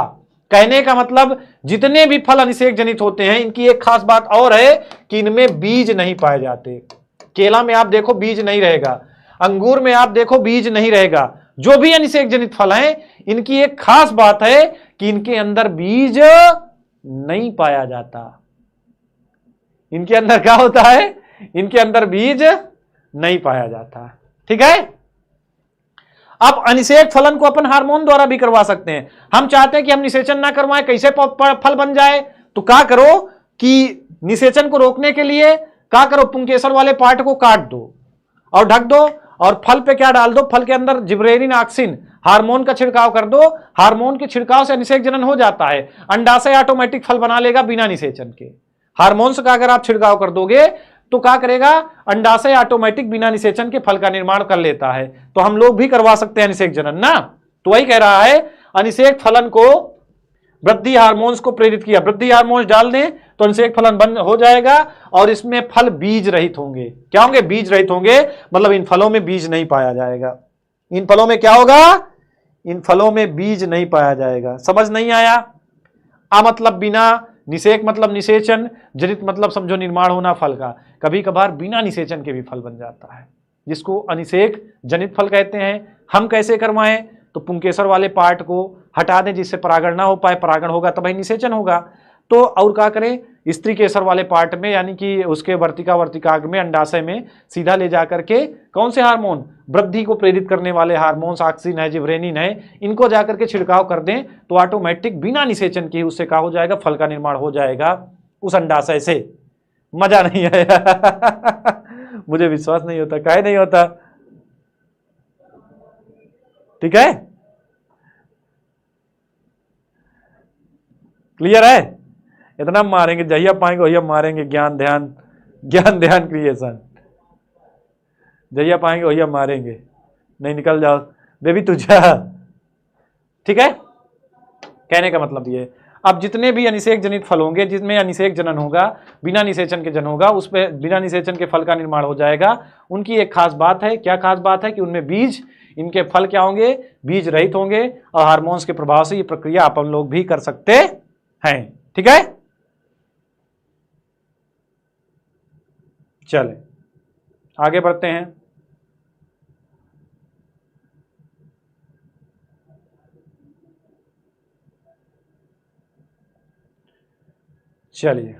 कहने का मतलब जितने भी फल अनिषेक जनित होते हैं इनकी एक खास बात और है कि इनमें बीज नहीं पाए जाते। केला में आप देखो बीज नहीं रहेगा, अंगूर में आप देखो बीज नहीं रहेगा। जो भी अनिषेक जनित फल हैं इनकी एक खास बात है कि इनके अंदर बीज नहीं पाया जाता। इनके अंदर क्या होता है? इनके अंदर बीज नहीं पाया जाता। ठीक है, अब अनिषेक फलन को अपन हार्मोन द्वारा भी करवा सकते हैं। हम चाहते हैं कि हम निषेचन ना करवाएं, कैसे फल बन जाए? तो क्या करो कि निषेचन को रोकने के लिए क्या करो, पुंकेसर वाले पार्ट को काट दो और ढक दो, और फल पे क्या डाल दो, फल के अंदर जिब्रेनिन ऑक्सिन हार्मोन का छिड़काव कर दो। हार्मोन के छिड़काव से अनिषेक जनन हो जाता है, अंडाशय ऑटोमेटिक फल बना लेगा बिना निषेचन के। हार्मोन्स का अगर आप छिड़काव कर दोगे तो क्या करेगा, अंडाशय ऑटोमेटिक बिना निषेचन के फल का निर्माण कर लेता है। तो हम लोग भी करवा सकते हैं अनिषेक जनन ना। तो वही कह रहा है, अनिषेक फलन को वृद्धि हार्मोन्स को प्रेरित किया, वृद्धि हार्मोन्स डाल दें तो अनिषेक फलन बंद हो जाएगा, और इसमें फल बीज रहित होंगे। क्या होंगे, बीज रहित होंगे, मतलब इन फलों में बीज नहीं पाया जाएगा। इन फलों में क्या होगा, इन फलों में बीज नहीं पाया जाएगा। समझ नहीं आया? आ मतलब बिना, निषेक मतलब निषेचन, जनित मतलब समझो निर्माण होना फल का। कभी कभार बिना निषेचन के भी फल बन जाता है, जिसको अनिषेक जनित फल कहते हैं। हम कैसे करवाएं, तो पुंकेसर वाले पार्ट को हटा दें जिससे परागण ना हो पाए, परागण होगा तब ही निषेचन होगा। तो और क्या करें, स्त्री केसर वाले पार्ट में, यानी कि उसके वर्तिकाग्र में, अंडाशय में सीधा ले जाकर के कौन से हार्मोन, वृद्धि को प्रेरित करने वाले हार्मोन्स ऑक्सिन है, जिब्रेनिन है, इनको जाकर के छिड़काव कर दें तो ऑटोमेटिक बिना निषेचन के उससे क्या हो जाएगा, फल का निर्माण हो जाएगा उस अंडाशय से। मजा नहीं आया? मुझे विश्वास नहीं होता, काहे नहीं होता? ठीक है, क्लियर है? इतना मारेंगे, जहिया पाएंगे वही मारेंगे। ज्ञान ध्यान, ज्ञान ध्यान क्रिएशन, जहिया पाएंगे वही मारेंगे। नहीं निकल जाओ बेबी तुझा। ठीक है, कहने का मतलब ये, अब जितने भी अनिषेक जनित फल होंगे जिसमें अनिषेक जनन होगा, बिना निषेचन के जन होगा, उस पे बिना निषेचन के फल का निर्माण हो जाएगा। उनकी एक खास बात है, क्या खास बात है, कि उनमें बीज, इनके फल क्या होंगे, बीज रहित होंगे, और हार्मोन्स के प्रभाव से ये प्रक्रिया अपन लोग भी कर सकते हैं। ठीक है, चले आगे बढ़ते हैं। चलिए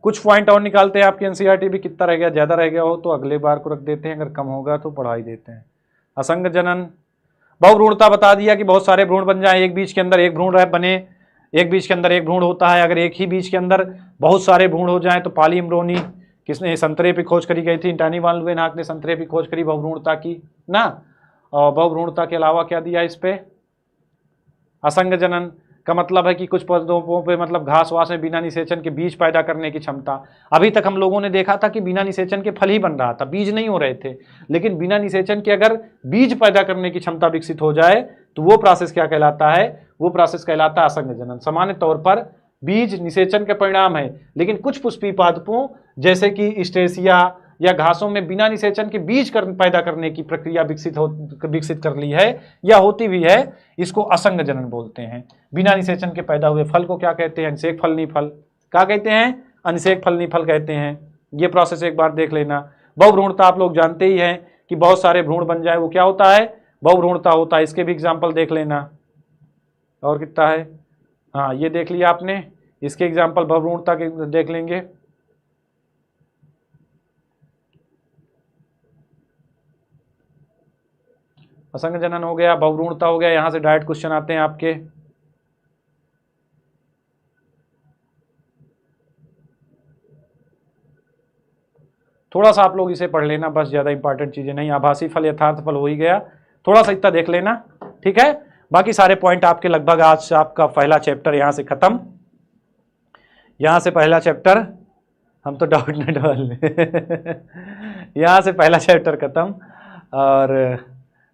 कुछ पॉइंट और निकालते हैं। आपकी एनसीईआरटी भी कितना रह गया, ज्यादा रह गया हो तो अगले बार को रख देते हैं, अगर कम होगा तो पढ़ा ही देते हैं। असंग जनन, बहुभ्रूणता बता दिया कि बहुत सारे भ्रूण बन जाए, एक बीज के अंदर एक भ्रूण बने, एक बीज के अंदर एक भ्रूण होता है। अगर एक ही बीज के अंदर बहुत सारे भ्रूण हो जाएं तो पॉलीएम्ब्रोनी, किसने, संतरे पे खोज करी गई थी, टानी वान लुएनहाक ने संतरे पे खोज करी बहुभ्रूणता की ना। और बहुभ्रूणता के अलावा क्या दिया इस पे, असंग जनन का मतलब है कि कुछ पौधों पे मतलब घास वास में बिना निषेचन के बीज पैदा करने की क्षमता। अभी तक हम लोगों ने देखा था कि बिना निषेचन के फल ही बन रहा था, बीज नहीं हो रहे थे, लेकिन बिना निषेचन के अगर बीज पैदा करने की क्षमता विकसित हो जाए तो वो प्रोसेस क्या कहलाता है, वो प्रोसेस कहलाता है असंग जनन। सामान्य तौर पर बीज निषेचन के परिणाम है, लेकिन कुछ पुष्पीय पादपों जैसे कि स्ट्रेसिया या घासों में बिना निषेचन के बीज पैदा करने की प्रक्रिया विकसित कर ली है या होती भी है, इसको असंग जनन बोलते हैं। बिना निषेचन के पैदा हुए फल को क्या कहते हैं, अनिषेक फलनी फल। क्या कहते हैं, अनिषेक फलनी फल कहते हैं। ये प्रोसेस एक बार देख लेना। बहुभ्रूणता आप लोग जानते ही हैं कि बहुत सारे भ्रूण बन जाए, वो क्या होता है, बहुभ्रूणता होता है। इसके भी एग्जाम्पल देख लेना। और कितना है, हाँ ये देख लिया आपने, इसके एग्जाम्पल बहुभ्रूणता के देख लेंगे। असंग जनन हो गया, बहुभ्रूणता हो गया। यहां से डायरेक्ट क्वेश्चन आते हैं आपके। थोड़ा सा आप लोग इसे पढ़ लेना, बस ज्यादा इंपॉर्टेंट चीजें नहीं। आभासी फल यथार्थ फल हो ही गया, थोड़ा सा इतना देख लेना, ठीक है। बाकी सारे पॉइंट आपके लगभग आज आपका पहला चैप्टर यहां से खत्म। यहां से पहला चैप्टर, हम तो डाउट न डाल यहां से पहला चैप्टर खत्म, और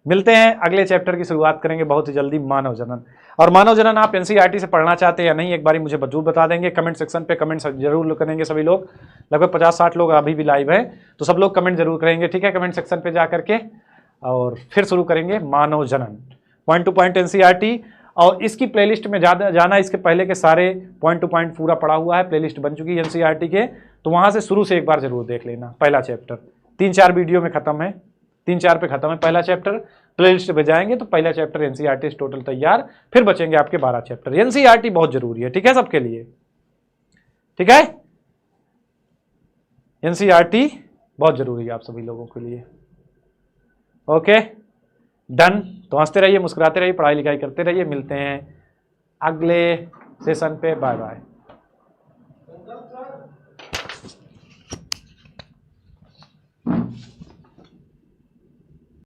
मिलते हैं अगले चैप्टर की शुरुआत करेंगे बहुत ही जल्दी, मानव जनन। और मानव जनन आप एनसीईआरटी से पढ़ना चाहते हैं या नहीं, एक बारी मुझे जरूर बता देंगे कमेंट सेक्शन पे। कमेंट जरूर करेंगे सभी लोग, लगभग 50-60 लोग अभी भी लाइव हैं, तो सब लोग कमेंट जरूर करेंगे, ठीक है, कमेंट सेक्शन पे जा करके। और फिर शुरू करेंगे मानव जनन, पॉइंट टू पॉइंट एनसीईआरटी। और इसकी प्लेलिस्ट में जाना, इसके पहले के सारे पॉइंट टू पॉइंट पूरा पढ़ा हुआ है, प्लेलिस्ट बन चुकी है एनसीईआरटी के, तो वहां से शुरू से एक बार जरूर देख लेना। पहला चैप्टर 3-4 वीडियो में खत्म है, 3-4 पे खत्म है पहला चैप्टर। प्लेलिस्ट पे जाएंगे तो पहला चैप्टर एनसीईआरटी टोटल तैयार, फिर बचेंगे आपके 12 चैप्टर। एनसीईआरटी बहुत जरूरी है, ठीक है, सबके लिए, ठीक है, एनसीईआरटी बहुत जरूरी है आप सभी लोगों के लिए। Okay done. तो हंसते रहिए, मुस्कुराते रहिए, पढ़ाई लिखाई करते रहिए। मिलते हैं अगले सेशन पे, बाय बाय।